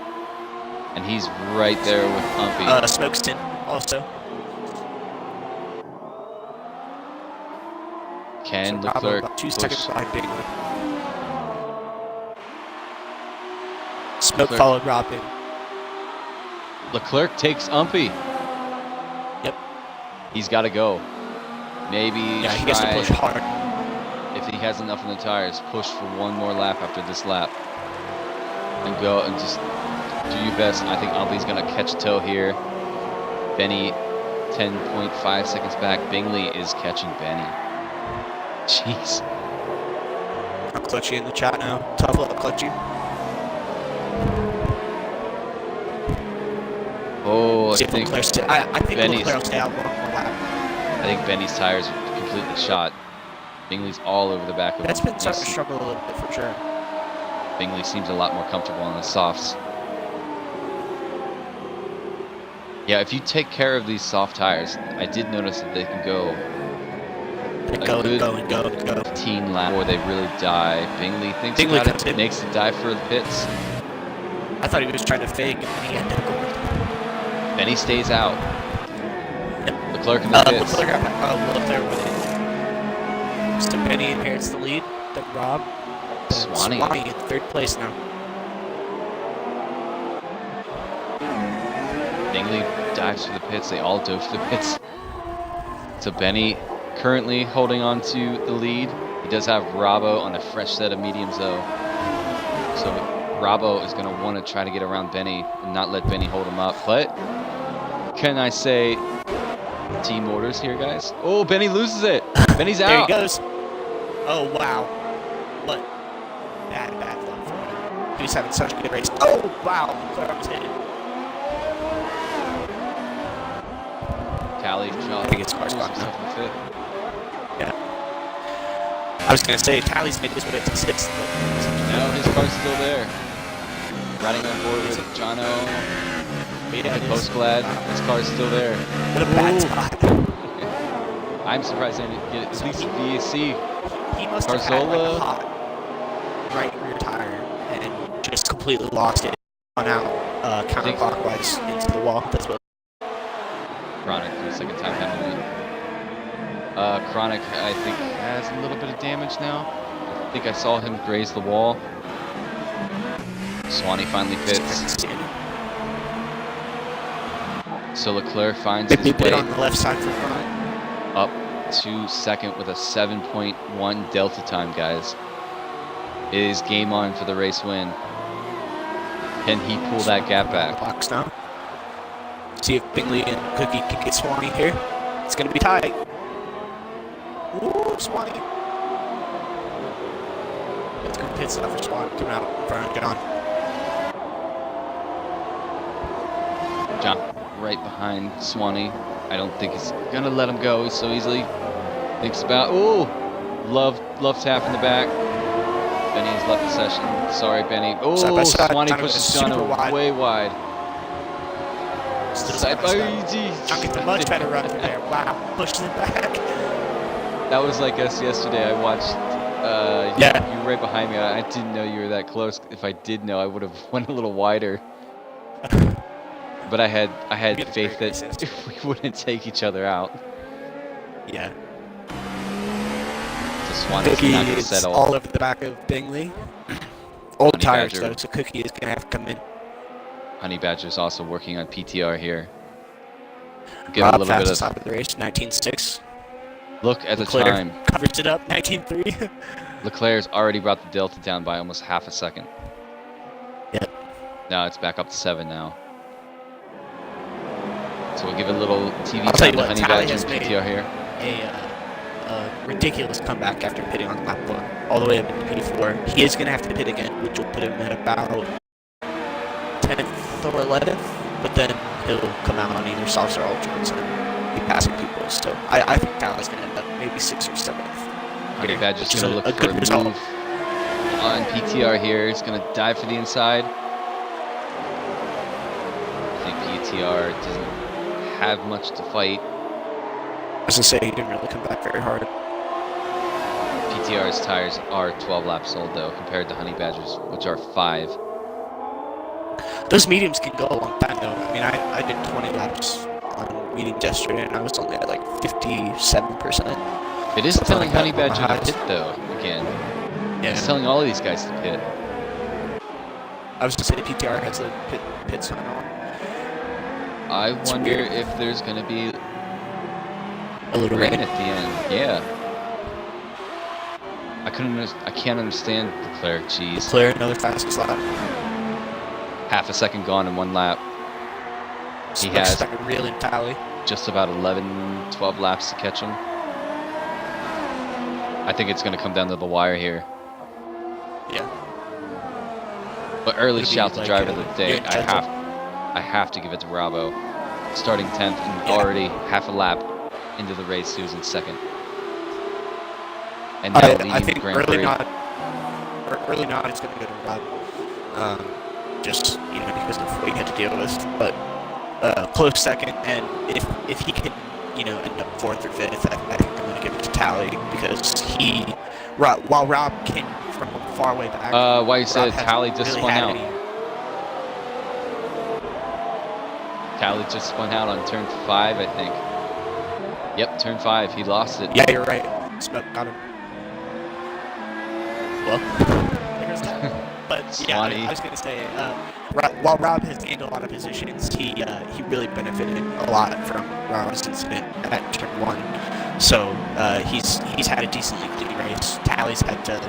And he's right there with Umpy. Smokeston also. Can So Bravo Leclerc about 2 push? seconds behind Bingley. Smoke Leclerc. followed Robin. Leclerc takes Umpy. Yep. He's got to go. Maybe Yeah, he gets to try, push hard. if he has enough in the tires, push for one more lap after this lap. And go and just do your best. I think Umpy's going to catch a toe here. Benny, 10.5 seconds back. Bingley is catching Benny. Jeez. I'm Clutchy in the chat now. Tough luck, Clutchy. Oh, I See if think Leclerc I think Benny's- Leclerc will stay out one more lap. Benny's tires are completely shot. Bingley's all over the back of That's him. been starting to struggle a little bit for sure. Bingley seems a lot more comfortable on the softs. Yeah, if you take care of these soft tires, I did notice that they can go They A go and good- go and go and go. 15 laps before they really die. Bingley thinks Bingley about comes it, in. makes the dive for the pits. I thought he was trying to fake, and then he ended up going. Benny stays out. Yep. Leclerc in the pits. Leclerc got Leclerc with it. So Benny inherits the lead. Then Rob. Swanee. Swanee in 3rd place now. Bingley dives for the pits. They all dove for the pits. So Benny currently holding on to the lead. He does have Robbo on a fresh set of mediums though. So Robbo is going to want to try to get around Benny and not let Benny hold him up. But can I say team orders here, guys? Oh, Benny loses it. Benny's There out. he goes. Oh, wow. What? Bad luck for him. He was having such a good race. Oh, wow. Leclerc was hitting. Tally, I think it's Car's gone now. himself in the fifth. Yeah. I was going to say, Tally's made his way to 6th. No, his car's still there. Riding on board with Jono. Yeah, The post-glad. His car's still there. What a bad spot. I'm surprised they didn't get at least a VAC. He must have had like Carzola. a hot right completely lost it. On out counterclockwise into the wall. That's what. Chronic for the second time penalty. Chronic, I think, has a little bit of damage now. I think I saw him graze the wall. Swanee finally pits. So Leclerc finds his Maybe way on the left side for Chronic. up to second with a 7.1 delta time, guys. It is game on for the race win. Can he pull that gap back? Box now. See if Bingley and Cookie can get Swanee here. It's going to be tight. Ooh, Swanee. Let's go pit stop for Swanee coming out in front of John. John right behind Swanee. I don't think he's gonna let him go so easily. Thinks about, ooh, love tap in the back. Benny's left the session. Sorry, Benny. Oh, Swanee pushes John way wide. Side by John gets a much better run from there. Wow, pushes it back. That was like us yesterday. I watched. Yeah. You were right behind me. I didn't know you were that close. If I did know, I would have went a little wider. But I had faith that we wouldn't take each other out. Yeah. So Swanee's not going to settle. All over the back of Bingley. Old Honey tires Badger. though, so Cookie is going to have to come in. Honey Badger's also working on PTR here. Give Rob a little bit of top of the race, 19.6. look at the Leclerc time. covers it up, 19.3. Leclerc's already brought the delta down by almost half a second. Yep. Now it's back up to 7 now. So we'll give a little TV I'll tell time you to what, Honey Tally Badger has and made PTR here. a ridiculous comeback after pitting on lap 1, all the way up into P4. He is going to have to pit again, which will put him at about 10th or 11th, but then he'll come out on either softs or ultras and be passing people. So I think Tally's going to end up maybe 6th or 7th. Honey Badger's Which is going to look for good a result. move on PTR here. He's going to dive for the inside. I think PTR doesn't have much to fight. I was going to say, he didn't really come back very hard. PTR's tires are 12 laps old though, compared to Honey Badger's, which are 5. Those mediums can go a long time though. I mean, I did 20 laps on medium yesterday, and I was only at like 57%. It is telling Honey Badger to pit though, again. Yeah. It's telling all of these guys to pit. I was going to say PTR has a pit sign on. I wonder weird. if there's going to be A little rain rain. at the end. Yeah. I can't understand Leclerc. Jeez. Clear another fastest lap. Half a second gone in 1 lap. He Looks has like a real in Tally. just about 11, 12 laps to catch him. I think it's going to come down to the wire here. Yeah. But early It'll be shout to like driver a- of the day. you're in I have to give it to Rabo. Starting 10th and Yeah. already half a lap into the race, he was in 2nd. And now I leading think Grand early Prix. early nod is going to go to Rob. Just because of what he had to deal with, but close second, and if he can end up 4th or 5th, I think I'm going to give it to Tally because while Rob came from far way back. Why you said Rob hasn't Tally just really spun had out? any- Tally just spun out on turn 5, I think. Yep, turn 5. He lost it. Yeah, you're right. Smoke got him. Well, there's that. But yeah, Swanee. I was gonna say, while Rob has gained a lot of positions, he really benefited a lot from Rob's incident at turn 1. So he's had a decently clean race. Tally's had to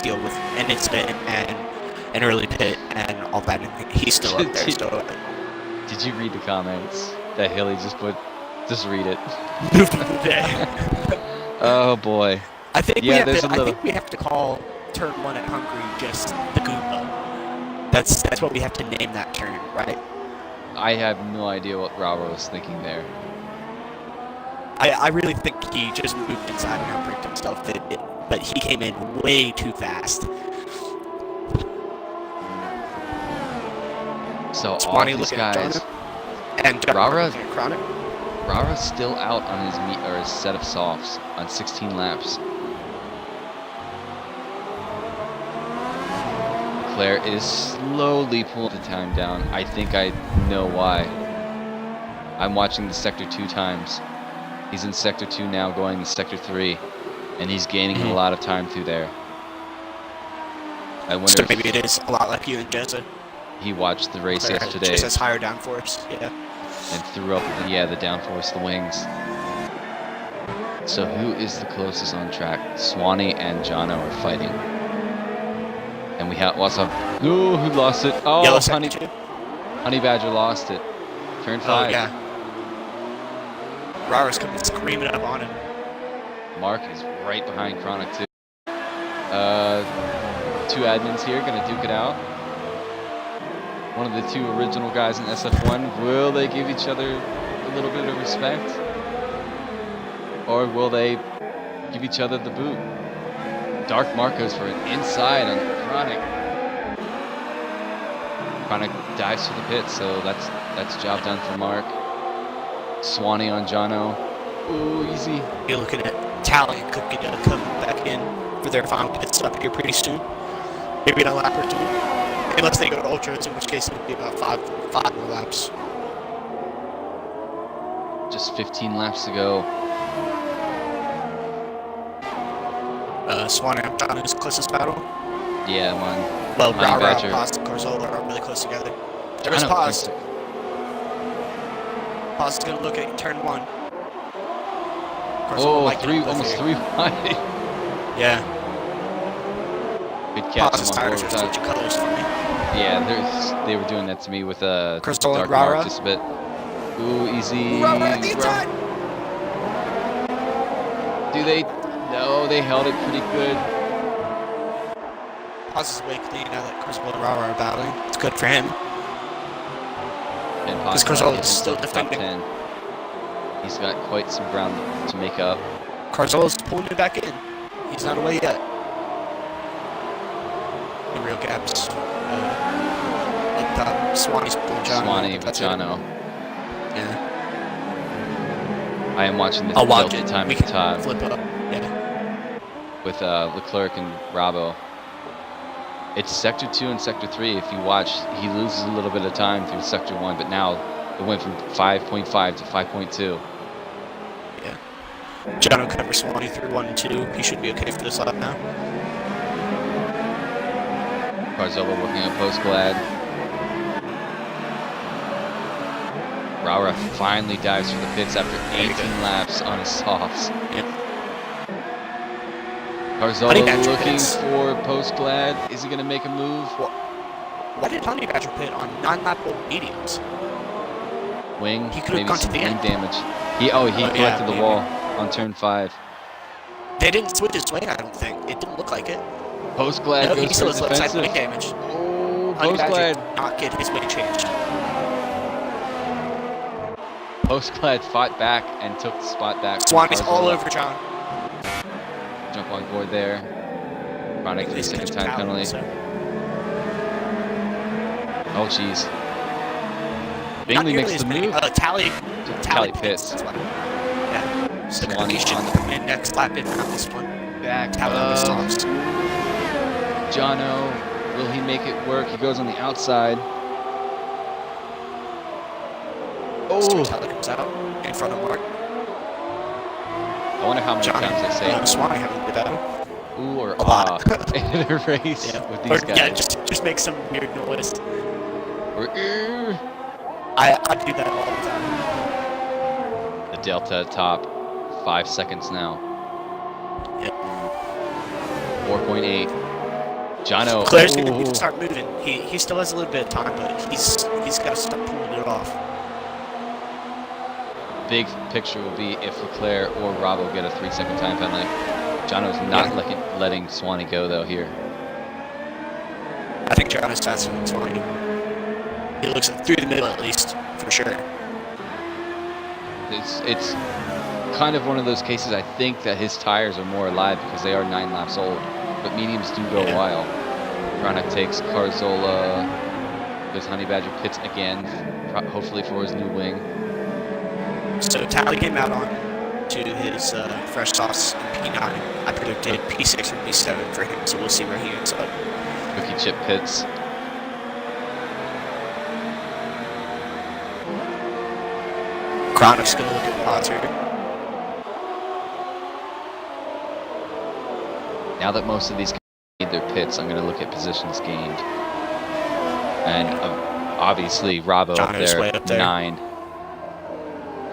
deal with an incident and an early pit and all that, and he's still up there. So Did you read the comments that Hilly just put? Just read it. moved to the day. Oh boy. I think Yeah, there's a I little- think we have to call turn 1 at Hungary just the Goomba. That's what we have to name that turn, right? I have no idea what Rabo was thinking there. I really think he just moved inside and outbricked himself, but he came in way too fast. So all Swanee of these looking at guys, Jonah, and Rara- looking at Chronic. Rara's still out on his set of softs on 16 laps. Leclerc is slowly pulling the time down. I think I know why. I'm watching the Sector 2 times. He's in Sector 2 now, going to Sector 3, and he's gaining a lot of time through there. I wonder So if maybe it is a lot like you and Jezza. he watched the race yesterday Just has higher downforce, yeah. and threw up, the downforce, the wings. So who is the closest on track? Swanee and Jono are fighting. And we have also who lost it? Oh, Yellow Honey Sector 2. Badger lost it. Turn 5. Oh, yeah. Rara's coming screaming up on him. Mark is right behind Chronic too. Two admins here gonna duke it out. One of the two original guys in SF1. Will they give each other a little bit of respect? Or will they give each other the boot? Dark Marcos for an inside on Chronic. Chronic dives for the pit, so that's job done for Mark. Swanee on Jono. Ooh, easy. You're looking at Tally and Cookie to come back in for their final pit stop here pretty soon. Maybe in a lap or two. Unless they go to Ultras, in which case it would be about five more laps. Just 15 laps to go. Swanee and Jono's closest battle. Yeah, man. Well, Honey Rara, Badger. Paz, and Carzola are really close together. There I is don't Paz. think Paz is going to look at turn 1. Carzola Oh, might get up almost here. 3 wide. Yeah. Good catch Paz's him on tires board are with that. switching colors for me. Yeah, they were doing that to me with Crystal and Dark Rara. Mark just a bit. Ooh, easy. Rara at the inside! Do they? No, they held it pretty good. Paz is way clean now that Carzola and Rara are battling. It's good for him. And Because possibly Carzola get is still himself top defending. 10. He's got quite some ground to make up. Carzola's pulling it back in. He's not away yet. The real gaps. Up top, Swanee's pulling Jono. Swanee with That's it. Jono. Yeah. I am watching the I'll watch delta it. time We at the can top flip up. Yeah. with Leclerc and Bravo. It's Sector 2 and Sector 3. If you watch, he loses a little bit of time through Sector 1, but now it went from 5.5 to 5.2. Yeah. Jono covers Swanee through 1 and 2. He should be okay for this lap now. Carzola working on post glad. Rara finally dives for the pits after 18 laps on his softs. Yeah. Carzola Honey Badger looking pits. for post glad. Is he going to make a move? Why did Honey Badger pit on 9-lap old mediums? Wing, He could've maybe gone to some the wing end. damage. He collected yeah, the maybe. wall on turn 5. They didn't switch his wing, I don't think. It didn't look like it. Post glad No, he goes still for has left side defensive. wing damage. Oh, Honey post Badger glad. did not get his wing changed. Post glad fought back and took the spot back. from Swanee's all Carzola. over John. Jump on board there. Chronic 3-second time penalty. Oh, jeez. Bingley makes the move. Tally Tally pits. That's why. Yeah. So Swanee he should on the- come in next lap in on this one. Back Tally on the up. softs. Jono, will he make it work? He goes on the outside. So Oh, Tally comes out in front of Mark. I wonder how many Johnny times they say Swanee having the battle. ooh or A lot. ah in a race with these guys. Yeah, just make some weird noise. Or "Ew." I do that all the time. The delta at top, 5 seconds now. Yep. 4.8. Jono. Claire's gonna need ooh. to start moving. He still has a little bit of time, but he's got to start pulling it off. Big picture will be if Leclerc or Bravo get a 3-second time penalty. Jono's not letting Swanee go though here. I think John is faster than Swanee. He looks through the middle at least, for sure. It's kind of one of those cases. I think that his tires are more alive because they are 9 laps old, but mediums do go a while. Chronic takes Carzola. Goes Honey Badger pits again, hopefully for his new wing. So Tally came out on to his fresh softs in P9. I predicted P6 or P7 for him, so we'll see where he ends up. Cookie chip pits. Chronic's gonna look at pods here. Now that most of these guys made their pits, I'm going to look at positions gained. And obviously, Robbo Jono's way up there. 9.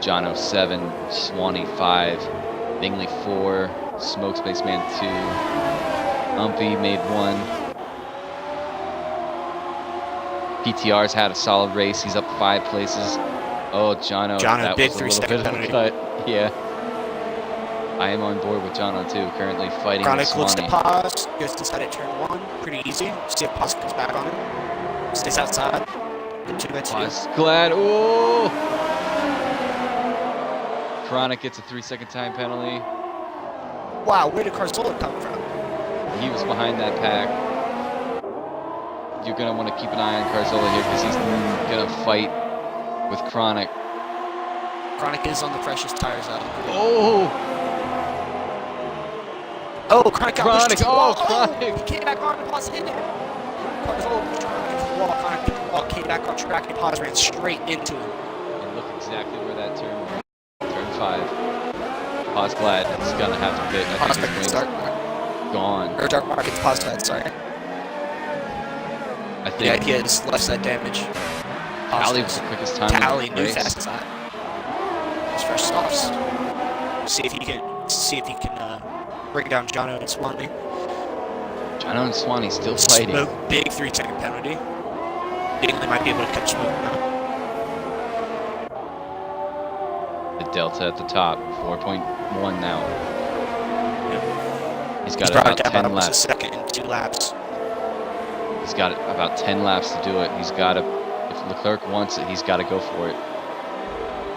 Jono 7. Swanee 5. Bingley 4. Smoke Spaceman 2. Umpy made 1. PTR's had a solid race. He's up 5 places. Oh, Jono, that big was a little bit of a penalty. cut. Yeah. I am on board with Jono too, currently fighting with Chronic looks to Swanee. pause, goes inside at turn 1, pretty easy. See if pause comes back on him. Stays outside. Good 2x2. Pause. Glad. Oh! Chronic gets a 3-second time penalty. Wow, where did Carzola come from? He was behind that pack. You're going to want to keep an eye on Carzola here because he's going to fight with Chronic. Chronic is on the freshest tires out. Oh! Oh, Chronic got pushed Chronic! to the wall. Oh, Chronic! He came back on and paused in there. Carzola was trying to get to the wall. Chronic hit the wall, came back on track, and pause ran straight into him. And look exactly where that turn went. Turn 5. Pause Glad is going to have to pit. I Pause think his back wings start. gone. Or Dark Market's pause side, sorry. I think Yeah, he has left side damage. Tally was the quickest time Tally in the knew race. fast side. His fresh softs. See if he can bring down Jono and Swanee. Jono and Swanee still fighting. Smoke, big 3-second penalty. Bingley might be able to catch Smoke now. The delta at the top, 4.1 now. He's got He's brought about it down 10 by almost a laps. second in 2 laps. He's got about 10 laps to do it. He's got to, if Leclerc wants it, he's got to go for it.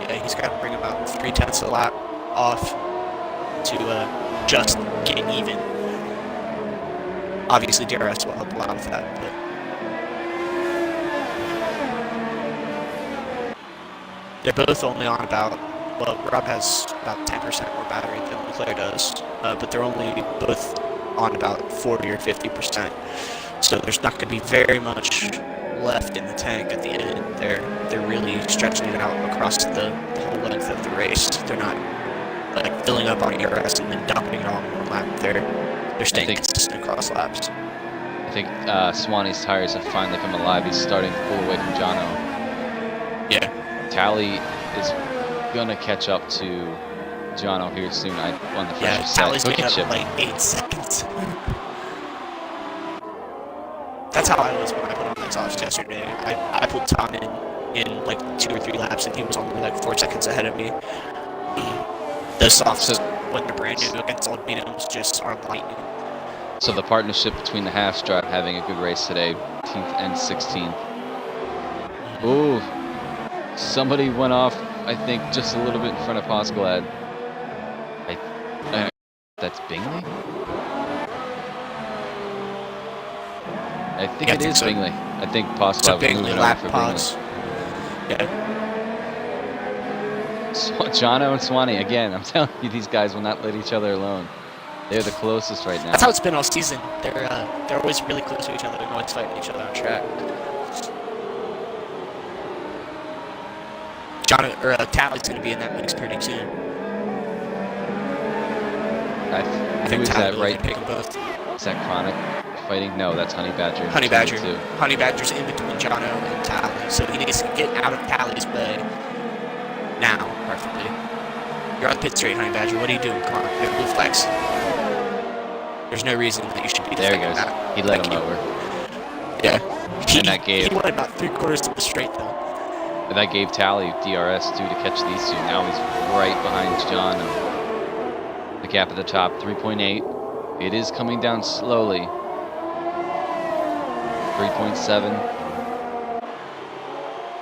Yeah, he's got to bring about 3/10 of a lap off to just get even. Obviously, DRS will help a lot with that, but they're both only on about, well, Rob has about 10% more battery than Leclerc does, but they're only both on about 40 or 50%. So there's not going to be very much left in the tank at the end. They're really stretching it out across the whole length of the race. They're not like filling up on ERS and then dumping it all in one lap. They're staying consistent across laps. I think Swanee's tires have finally come alive. He's starting to pull away from Jono. Yeah. Tally is going to catch up to Jono here soon. On the Yeah, freshest Tally's side. made Cookie up chip. like 8 seconds. That's how I was when I put on the exhaust yesterday. I pulled Tom in like 2 or 3 laps and he was only like 4 seconds ahead of me. The softs when they're brand new against old mediums just are lightning. So the partnership between the halves drive having a good race today, 15th and 16th. Ooh, somebody went off, I think, just a little bit in front of Posglad. That's Bingley? I think it is so. Bingley. I think Posglad So was Bingley moving lap over for pause. Yeah. Bingley. Jono and Swanee, again, I'm telling you, these guys will not let each other alone. They're the closest right now. That's how it's been all season. They're always really close to each other and always fighting each other on track. Tally's going to be in that mix pretty soon. I I think think is Tally that will right? pick them both. Is that Chronic fighting? No, that's Honey Badger. Honey Badger. Too. Honey Badger's in between Jono and Tally, so he needs to get out of Tally's way now, preferably. You're on pit straight, Honey Badger. What are you doing? Come on, we have blue flags. There's no reason that you should be There he defending goes. that. He let Thank him you. over. Yeah. And that gave- He went about 3/4 of the straight, though. And that gave Tally DRS too to catch these two. Now he's right behind John. The gap at the top, 3.8. It is coming down slowly. 3.7.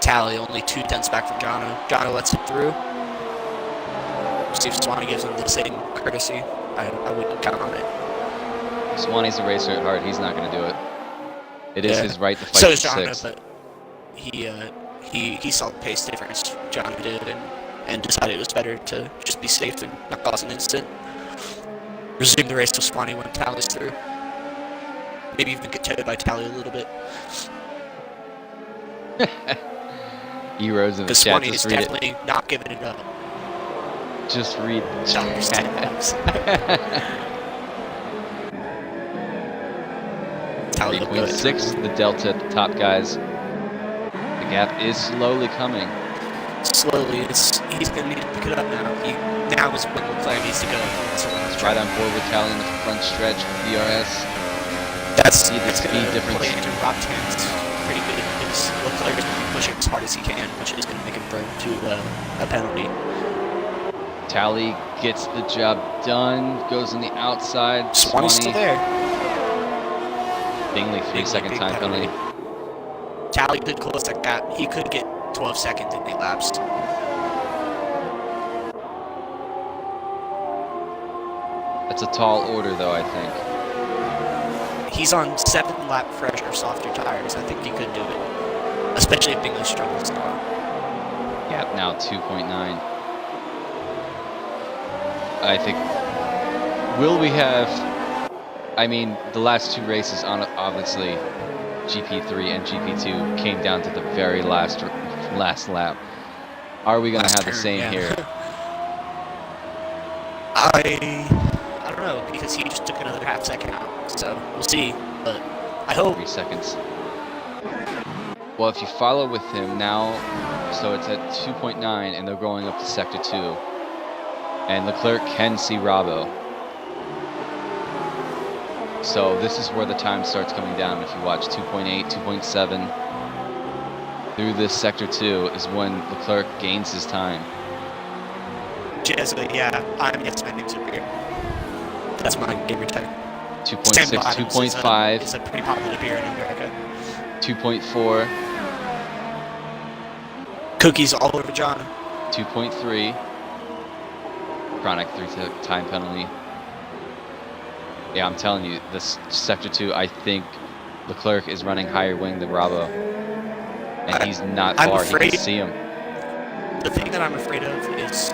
Tally only 2/10 back from Jono. Jono lets it through. See if Swanee gives him the same courtesy. I wouldn't count on it. Swanee's a racer at heart. He's not going to do it. It is Yeah. his right to fight So for is Jono, 6th. but he saw the pace difference Jono did and decided it was better to just be safe and not cause an incident. Resume the race till Swanee when Tally's through. maybe even get towed by Tally a little bit. Heroes in the Because chat, Swanee is just read it. definitely not giving it up. Just read the Dollars, chat. Tally looked good. 3.6, the delta at the top, guys. The gap is slowly coming. Slowly, he's going to need to pick it up now. Now is when Leclerc needs to go. It's right on board with Tally in the front stretch with DRS. That's See the speed gonna difference. play into Rob Tan's pretty good because Leclerc is going to be pushing as hard as he can, which is going to make him burn to a penalty. Tally gets the job done, goes on the outside. Swanee's still there. Bingley, 3-second big time penalty. Tally did close that gap. He could get 12 seconds in 8 laps. That's a tall order, though, I think. He's on 7-lap fresh or softer tires. I think he could do it, especially if Bingley struggles now. Gap now 2.9. I think. Will we have? I mean, the last 2 races, obviously, GP3 and GP2 came down to the very last lap. Are we gonna have the same here? I don't know, because he just took another half second out, so we'll see. But I hope. 3 seconds. Well, if you follow with him now, so it's at 2.9, and they're going up to sector 2, and Leclerc can see Robbo. So this is where the time starts coming down. If you watch 2.8, 2.7 through this sector 2 is when Leclerc gains his time. Jesuit, yeah, I'm yes, my name's over here. That's my gamer tag. 2.6, 2.5, It's a pretty popular beer in America. 2.4, Cookies all over John. 2.3. Chronic 3-time penalty. Yeah, I'm telling you, this sector 2, I think Leclerc is running higher wing than Robbo. And he's not far, he can see him. The thing that I'm afraid of is,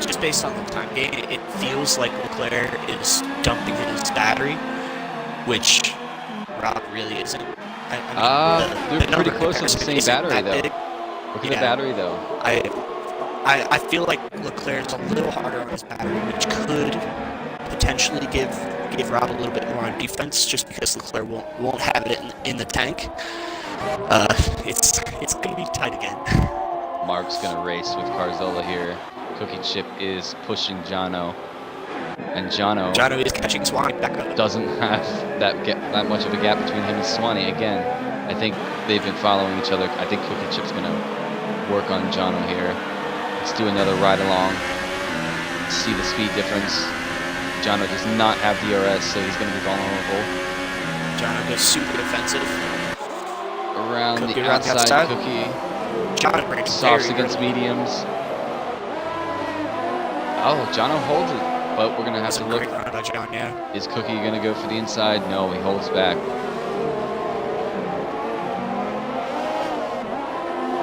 just based on the time gain, it feels like Leclerc is dumping his battery, which Rob really isn't. They're pretty close to the same battery, though. Big. Look at the battery, though. I feel like Leclerc's a little harder on his battery, which could potentially give Rob a little bit more on defense, just because Leclerc won't have it in the tank. It's gonna be tight again. Mark's gonna race with Carzola here. Cookie Chip is pushing Jono, and Jono is catching Swanee back up. Doesn't have that much of a gap between him and Swanee. Again, I think they've been following each other. I think Cookie Chip's gonna work on Jono here. Let's do another ride along. See the speed difference. Jono does not have DRS, so he's gonna be vulnerable. Jono goes super defensive. Around Cookie the around the outside, outside. Cookie. Jono breaks Softs very against early. mediums. Oh, Jono holds it, but we're gonna have That's to a look. great run by John, yeah. Is Cookie gonna go for the inside? No, he holds back.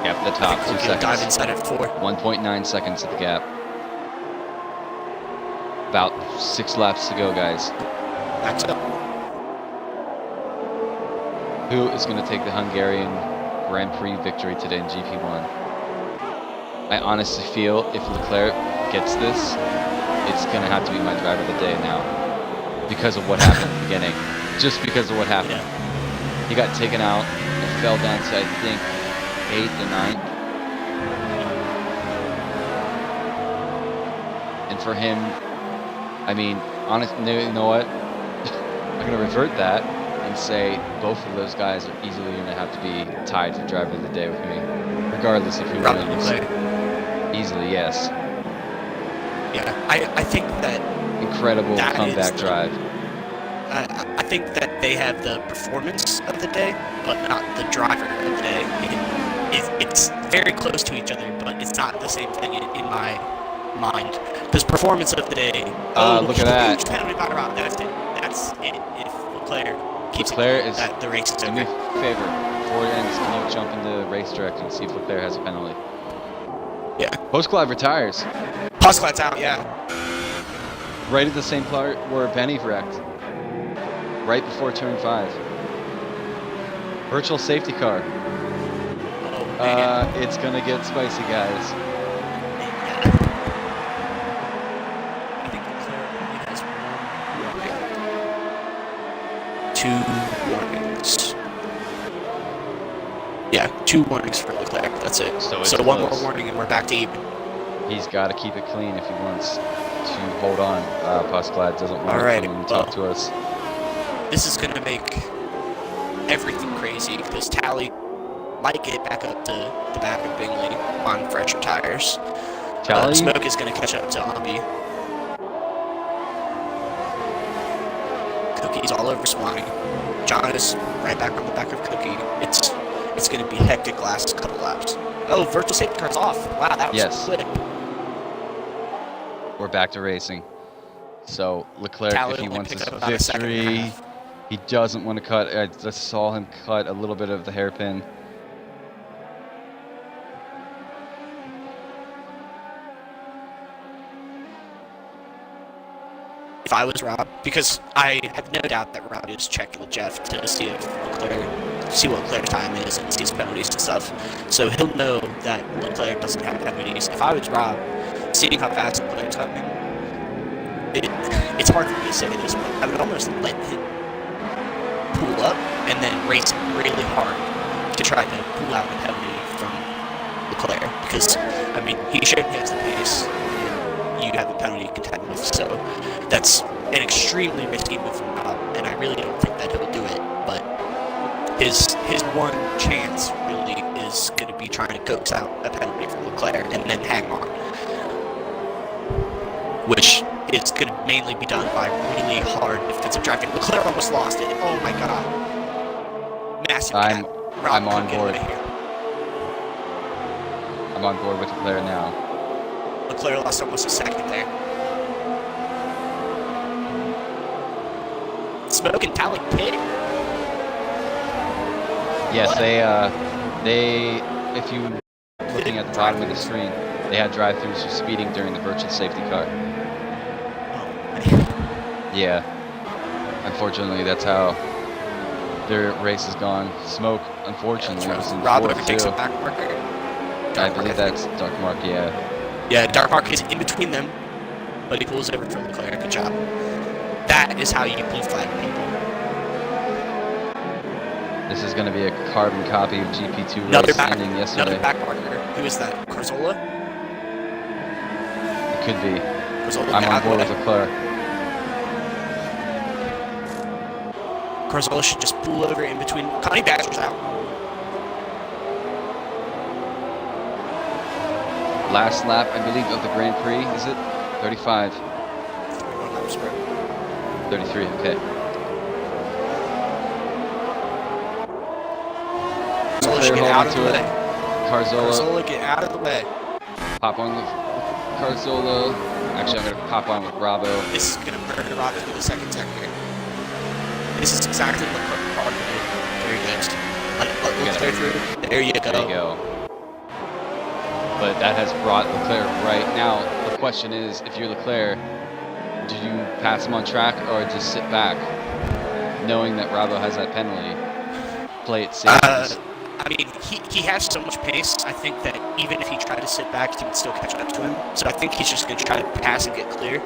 Gap at the top, 2 Cookie will dive seconds. inside at 4. 1.9 seconds at the gap. About 6 laps to go, guys. Backs up. Who is going to take the Hungarian Grand Prix victory today in GP1? I honestly feel if Leclerc gets this, it's going to have to be my driver of the day now. Because of what happened at the beginning. Just because of what happened. Yeah. He got taken out and fell down to, I think, 8th or 9th. And for him, I mean, honestly, you know what? I'm going to revert that and say both of those guys are easily going to have to be tied for driver of the day with me, regardless of who wins. Easily, yes. Yeah, I think that Incredible that comeback is drive. I think that they have the performance of the day, but not the driver of the day. It's very close to each other, but it's not the same thing in my mind. Because performance of the day. Look at that. Huge penalty by Rob. That's it. That's it. If Leclerc keeps Leclerc it, is. that the race is Do me over. a favor. Before it ends, can you jump into race direction and see if Leclerc has a penalty? Yeah. Postclad retires. Postclad's out. Yeah. Right at the same part where Benny wrecked. Right before turn 5. Virtual safety car. Oh man. It's gonna get spicy, guys. I think Leclerc only has one warning. 2 warnings. Yeah, 2 warnings for Leclerc. That's it. So it's one more close. warning and we're back to even. He's got to keep it clean if he wants to hold on. Pascalad doesn't want Alright, to come and talk to us. This is going to make everything crazy because Tally might get back up to the back of Bingley on fresher tires. Tally? Smoke is going to catch up to Ambi. Cookie's all over Swanee. John is right back on the back of Cookie. It's going to be hectic last couple laps. Oh, virtual safety car's off. Wow, that was quick. We're back to racing. So Leclerc, Tally if he only wants picked his up about a second and a victory, half. he doesn't want to cut. I just saw him cut a little bit of the hairpin. If I was Rob, because I have no doubt that Rob is checking with Jeff to see if see what Leclerc's time is and see his penalties and stuff. So he'll know that Leclerc doesn't have penalties. If I was Rob, seeing how fast Leclerc's coming, it's hard for me to say this, but I would almost let him pull up and then race really hard to try to pull out a penalty from Leclerc. Because, I mean, he showed he has the pace, and you have a penalty to contend with, so that's an extremely risky move from Rob, and I really don't think that he'll do it, but his one chance really is going to be trying to coax out a penalty from Leclerc and then hang on, which is going to mainly be done by really hard defensive driving. Leclerc almost lost it. Oh my god. Massive gap. I'm on get board. out of here. I'm on board with Leclerc now. Leclerc lost almost a second there. Smoke and Tally pit. Yes, What? they, if you looking at the bottom of the screen, they had drive-throughs for speeding during the virtual safety car. Oh, man. Yeah. Unfortunately, that's how their race is gone. Smoke, unfortunately, was in Rob fourth overtakes too. a back marker. I believe that's Dark Mark, yeah. Yeah, Dark Mark is in between them, but he pulls over from Leclerc. Good job. That is how you blue flag people. This is going to be a carbon copy of GP2 Another race back, ending yesterday. another back marker. Who is that? Carzola? It could be. Carzola, I'm get on out of board the with way. Leclerc. Carzola should just pull over in between. Connie Badger's out. Last lap, I believe, of the Grand Prix, is it? 35. 33, okay. Carzola should Leclerc get out of the holding to way. it. Carzola, Carzola, get out of the way. pop on with Carzola. Actually, I'm going to pop on with Bravo. This is going to burn Rob into the second sector. This is exactly what Car did. Very good. Let it clear through. There you go. There you go. But that has brought Leclerc right now. The question is, if you're Leclerc, do you pass him on track or just sit back, knowing that Bravo has that penalty? Play it safe. I mean, he has so much pace, I think that even if he tried to sit back, he would still catch up to him. So I think he's just going to try to pass and get clear.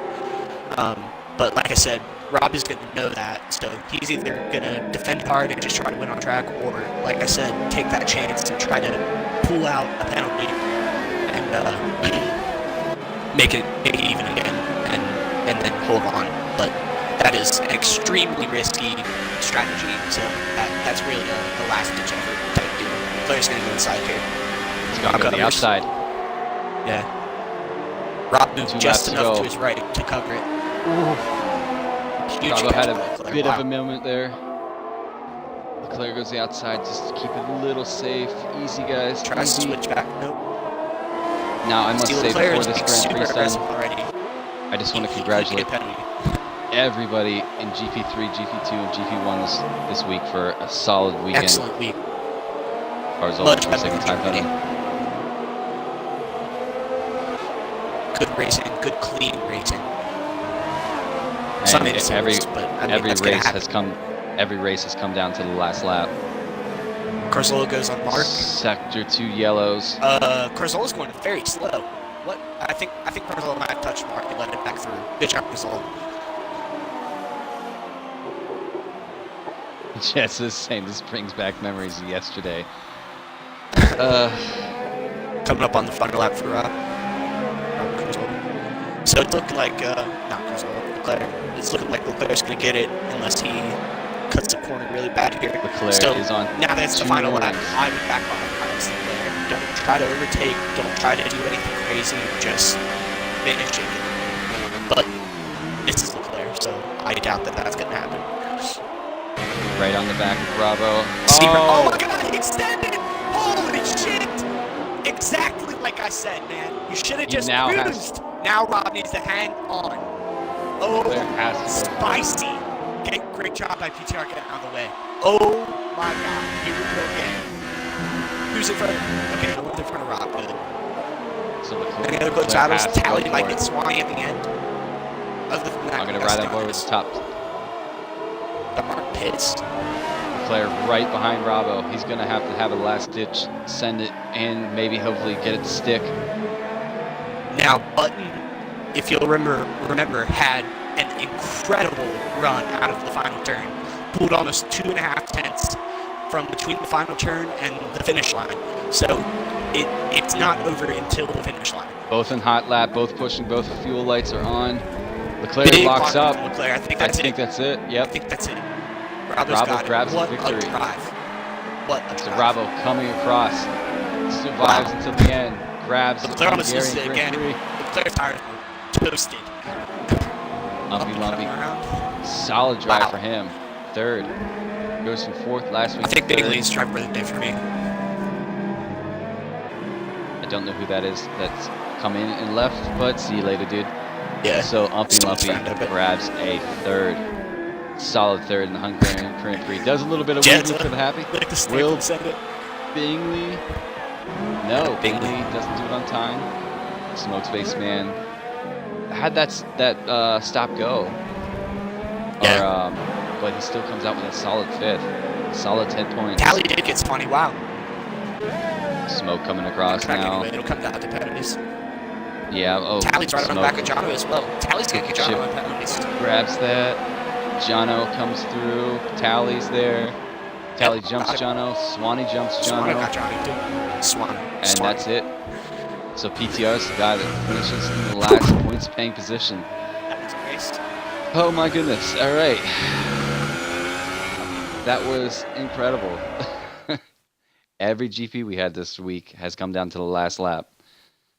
But like I said, Rob is going to know that. So he's either going to defend hard and just try to win on track, or, like I said, take that chance and try to pull out a penalty and make it even again and then hold on. But that is an extremely risky strategy, so that's really the last ditch effort type deal. Player's gonna go inside here. He's going to go to the outside. Yeah. Rob moved 2 just laps to enough go. to his right to cover it. Huge Bravo catch had by a Leclerc. bit Wow. of a moment there. Leclerc goes to the outside just to keep it a little safe. Easy, guys. Tries to Easy. switch back. Nope. Now, I must See, say, Leclerc before is this being Grand super Prix aggressive done, already. I just want to He congratulate could get a penalty. everybody in GP3, GP2, and GP1 this week for a solid weekend. Excellent week. Carzola Much for better second than time Germany. penalty. Good racing, good clean racing. And Some incidents, but I mean, every that's gonna race happen. has come. Every race has come down to the last lap. Carzola goes on Mark. Sector 2 yellows. Carzola's going very slow. What? I think Carzola might have touched Mark and let it back through. Good job, Carzola. Jess is saying this brings back memories of yesterday. Coming up on the final lap for Carzola. So it's looking like, not Carzola, Leclerc. It's looking like Leclerc's going to get it unless he cuts the corner really bad here. Leclerc Still, is on. now that it's the final lap, warnings. I would back off Carlos Leclerc. Don't try to overtake. Don't try to do anything crazy. Just finish it. But this is Leclerc, so I doubt that that's going to happen. Right on the back of Bravo. Oh my god, he extended! Holy shit! Exactly like I said, man. You should have just cruised. Now Rob needs to hang on. Oh, spicy. Okay, great job by PTR getting out of the way. Oh my god, here we go again. Who's in front of Okay, no one's in front of Rob. Good. So Any other good battles? Tally might get Swanee at the end. Other than that, I'm going to ride on board with the top. The Mark pits. Leclerc right behind Bravo. He's going to have a last ditch, send it, and maybe hopefully get it to stick. Now, Button, if you'll remember, had an incredible run out of the final turn. Pulled almost 2.5 tenths from between the final turn and the finish line. So it's not over until the finish line. Both in hot lap, both pushing, both fuel lights are on. Leclerc Big locks up. Leclerc. I think that's it. Yep. I think that's it. Bravo grabs the victory. What a drive. So Bravo coming across, survives until the end, grabs Leclerc almost Hungarian missed it Grand again. Prix. Leclerc's tires were toasted. Lumpy. Solid drive for him. Third. Goes from fourth last week. I think Bailey's driver of the day for me. I don't know who that is that's come in and left, but see you later, dude. Yeah. So Lumpy grabs a third. Solid third in the Hungarian Grand Prix. Does a little bit of wheelie for the happy. Will Bingley? No, Bingley doesn't do it on time. Smoke Space Man had that stop go. Yeah. But he still comes out with a solid fifth. Solid 10 points. Tally did get funny. Wow. Smoke coming across now. Anyway, it'll come down to penalties. Yeah. Oh. Tally's right on the back of Jono as well. Tally's gonna get Jono on penalties. Grabs that. Jono comes through. Tally's there. Tally jumps Jono. Swanee jumps Jono. Swanee got Jono too. Swanee. And that's it. So PTR's the guy that finishes in the last points paying position. That was a race. Oh my goodness. All right. That was incredible. Every GP we had this week has come down to the last lap.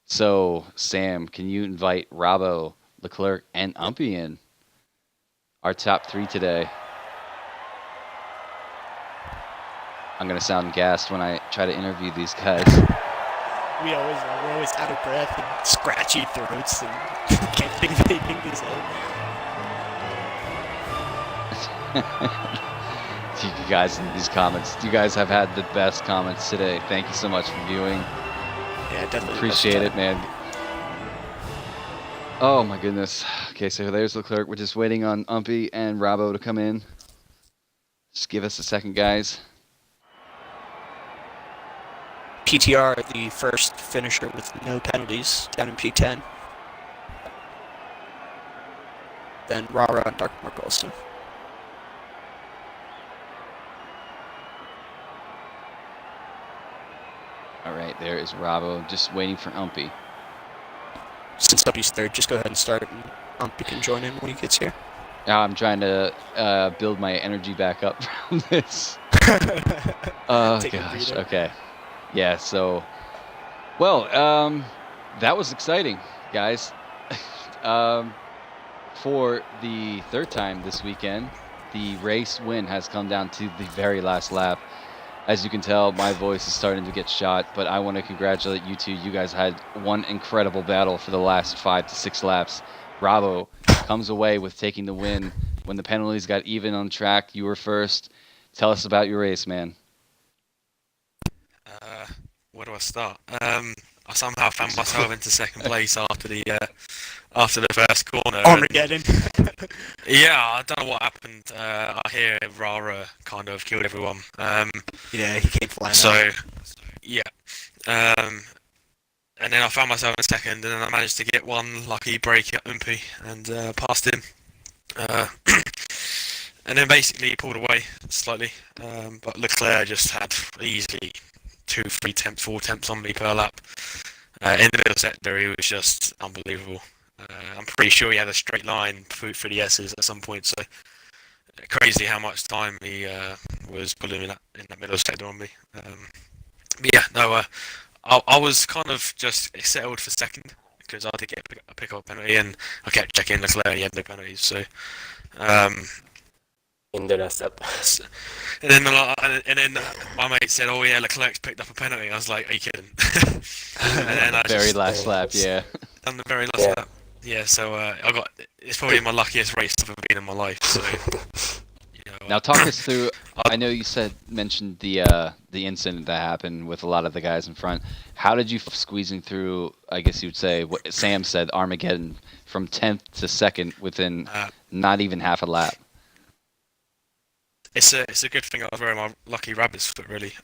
So, Sam, can you invite Robbo, Leclerc, and Umpy in? Our top three today. I'm going to sound gassed when I try to interview these guys. We're always out of breath and scratchy throats and can't think of anything to say. You guys in these comments, you guys have had the best comments today. Thank you so much for viewing. Yeah, definitely. Appreciate it, man. Oh my goodness. Okay, so there's Leclerc. We're just waiting on Umpy and Robbo to come in. Just give us a second, guys. PTR, the first finisher with no penalties down in P10. Then Rara and Dark Mark Olsen. All right, there is Robbo, just waiting for Umpy. Since Umpy's third, just go ahead and start, and Umpy can join in when he gets here. Now I'm trying to build my energy back up from this. Oh gosh. Okay. Yeah. So, well, that was exciting, guys. For the third time this weekend, the race win has come down to the very last lap. As you can tell, my voice is starting to get shot, but I want to congratulate you two. You guys had one incredible battle for the last 5 to 6 laps. Bravo comes away with taking the win. When the penalties got even on track, you were first. Tell us about your race, man. Where do I start? I I somehow found myself into second place after the first corner. Armageddon. Yeah, I don't know what happened. I hear Rara kind of killed everyone. Yeah, he came flying So, out. yeah. And then I found myself in second, and then I managed to get one lucky break at Umpy and passed him. And then basically he pulled away slightly. But Leclerc just had easily 2, 3 temps, 4 temps on me per lap. In the middle sector, he was just unbelievable. I'm pretty sure he had a straight line for the S's at some point. So crazy how much time he was pulling in that middle sector on me. But yeah, no, I was kind of just settled for second because I did get a pick-up penalty, and I kept checking Leclerc and he had no penalties. So, in the last lap. and then my mate said, "Oh yeah, Leclerc's picked up a penalty." I was like, "Are you kidding?" And then I Very just last lap, yeah. done the very last Yeah. lap. Yeah, so it's probably my luckiest race I've ever been in my life. So, Now talk us through. I know you mentioned the incident that happened with a lot of the guys in front. How did you squeezing through? I guess you'd say what Sam said, Armageddon, from 10th to 2nd within not even half a lap. It's a good thing I was wearing my lucky rabbit's foot, really.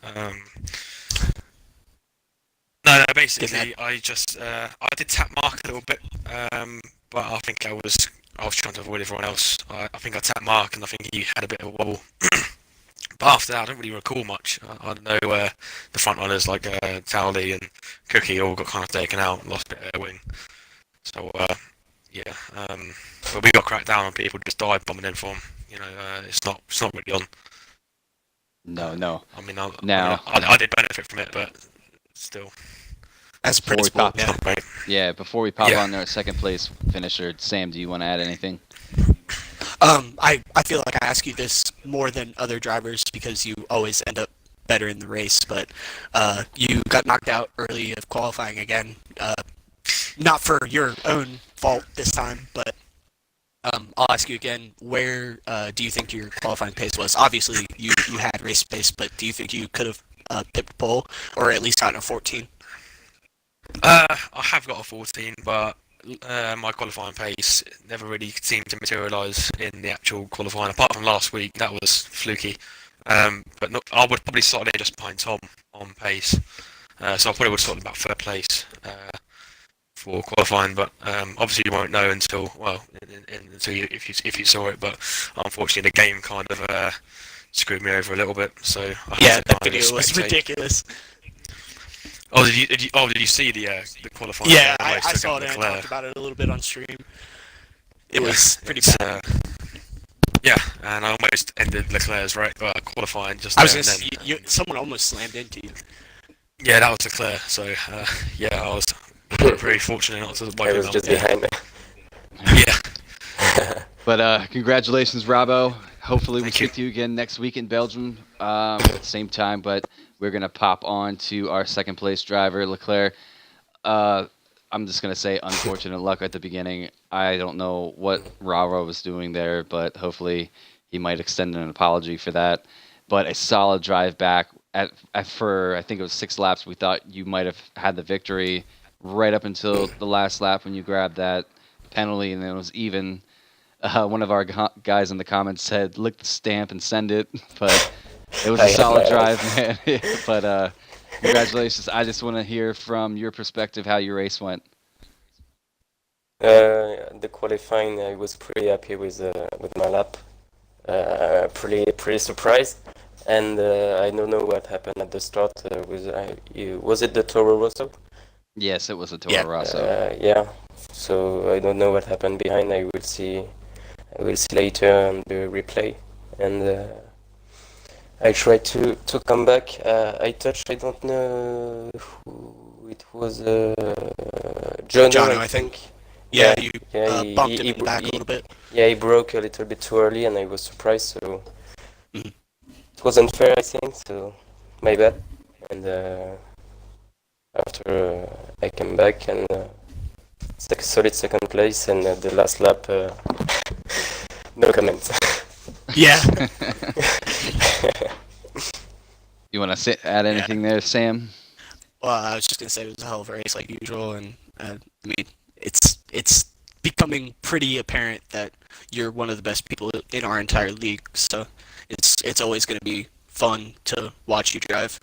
No, basically I just I did tap Mark a little bit, but I think I was trying to avoid everyone else. I think I tapped Mark, and I think he had a bit of a wobble. But after that, I don't really recall much. I know the front runners like Towley and Cookie all got kind of taken out, lost a bit of their wing. So yeah, but we got cracked down on people just dive bombing in for them. It's not really on. No. I mean, I did benefit from it, but still. As a Before we principal, pop- yeah. Right. Yeah, before we pop Yeah. on there, second place finisher, Sam, do you want to add anything? I feel like I ask you this more than other drivers because you always end up better in the race, but you got knocked out early of qualifying again. Not for your own fault this time, but I'll ask you again, where do you think your qualifying pace was? Obviously, you had race pace, but do you think you could have picked pole or at least gotten a 14? I have got a 14, but my qualifying pace never really seemed to materialise in the actual qualifying. Apart from last week, that was fluky. But no, I would probably slot in just behind Tom on pace. So I probably would slot in about third place for qualifying. But obviously you won't know until if you saw it. But unfortunately, the game kind of screwed me over a little bit. So I had Yeah, to that kind of video was spectate. ridiculous. Oh, did you see the qualifying? Yeah, race I took saw out it and I Leclerc? talked about it a little bit on stream. It Yeah, was pretty it's, bad. Yeah, and I almost ended Leclerc's qualifying just I was there just, and then. someone almost slammed into you. Yeah, that was Leclerc. So yeah, I was pretty fortunate not to I bite was him. just behind me. Yeah, But congratulations, Robbo. Hopefully we Thank you. speak to you again next week in Belgium at the same time. But we're going to pop on to our second place driver, Leclerc. I'm just going to say unfortunate luck at the beginning. I don't know what Rara was doing there, but hopefully he might extend an apology for that. But a solid drive back. For I think it was 6 laps, we thought you might have had the victory right up until the last lap when you grabbed that penalty, and then it was even. One of our guys in the comments said, "Lick the stamp and send it," but it was a solid drive, man. But congratulations! I just want to hear from your perspective how your race went. The qualifying, I was pretty happy with my lap. Pretty surprised, and I don't know what happened at the start. Was it the Toro Rosso? Yes, it was a Toro Yeah. Rosso. Yeah. So I don't know what happened behind. I will see later on the replay, and I tried to come back. I don't know who it was. Jono, I think. Yeah, you he- bumped he- him in the back a little bit. Yeah, he broke a little bit too early, and I was surprised. So Mhm. it was unfair, I think. So my bad. And after I came back and solid second place, and the last lap, no comments. Yeah. You want to add anything there, Sam? Well, I was just gonna say it was a hell of a race like usual, and I mean, it's becoming pretty apparent that you're one of the best people in our entire league. So it's always gonna be fun to watch you drive.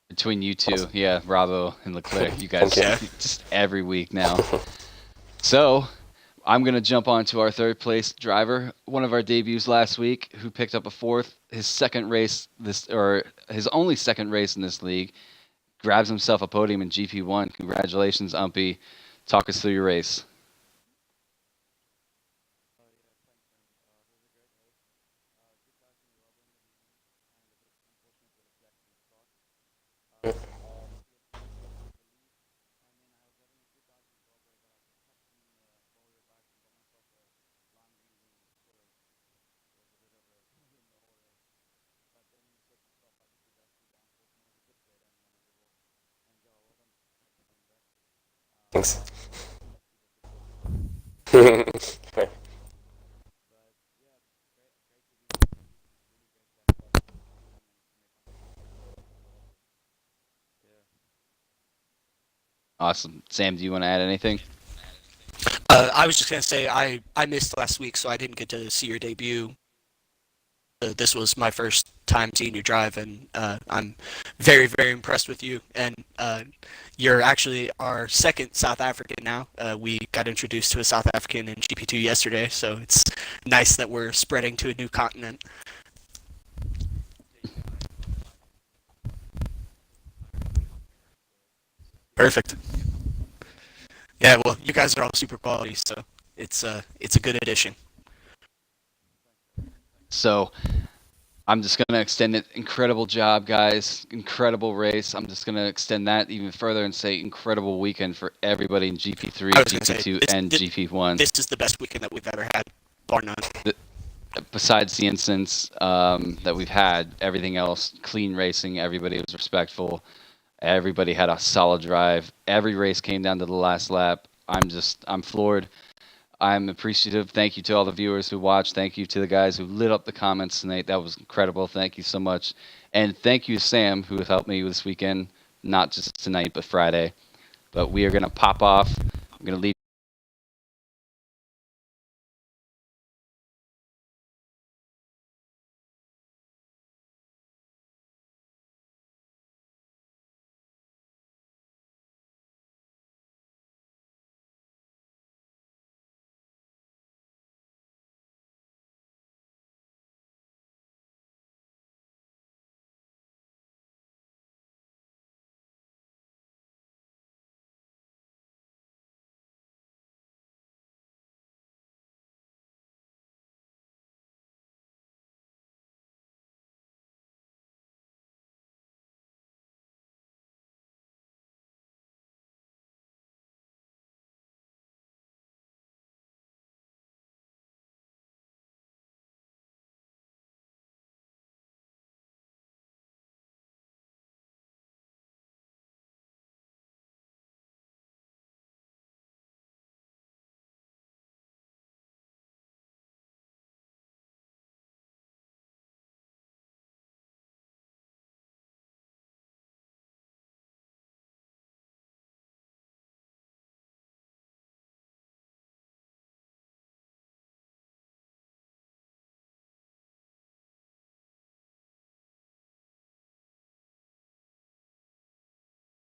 Between you two, yeah, Bravo and Leclerc, you guys Thank you. just every week now. So, I'm gonna jump on to our third place driver, one of our debuts last week, who picked up a fourth, his second race his only second race in this league, grabs himself a podium in GP1. Congratulations, Umpy. Talk us through your race. Thanks. Awesome. Sam, do you want to add anything? I was just gonna say I missed last week, so I didn't get to see your debut. This was my first time seeing you drive, and I'm very, very impressed with you. And you're actually our second South African now. We got introduced to a South African in GP2 yesterday, so it's nice that we're spreading to a new continent. Perfect. Yeah, well, you guys are all super quality, so it's a good addition. So, I'm just going to extend it. Incredible job, guys. Incredible race. I'm just going to extend that even further and say incredible weekend for everybody in GP3, I was gonna say, GP2, and GP1. This is the best weekend that we've ever had, bar none. Besides the incidents that we've had, everything else, clean racing, everybody was respectful. Everybody had a solid drive. Every race came down to the last lap. I'm floored. I'm appreciative. Thank you to all the viewers who watched. Thank you to the guys who lit up the comments tonight. That was incredible. Thank you so much. And thank you, Sam, who has helped me this weekend, not just tonight, but Friday. But we are going to pop off. I'm going to leave.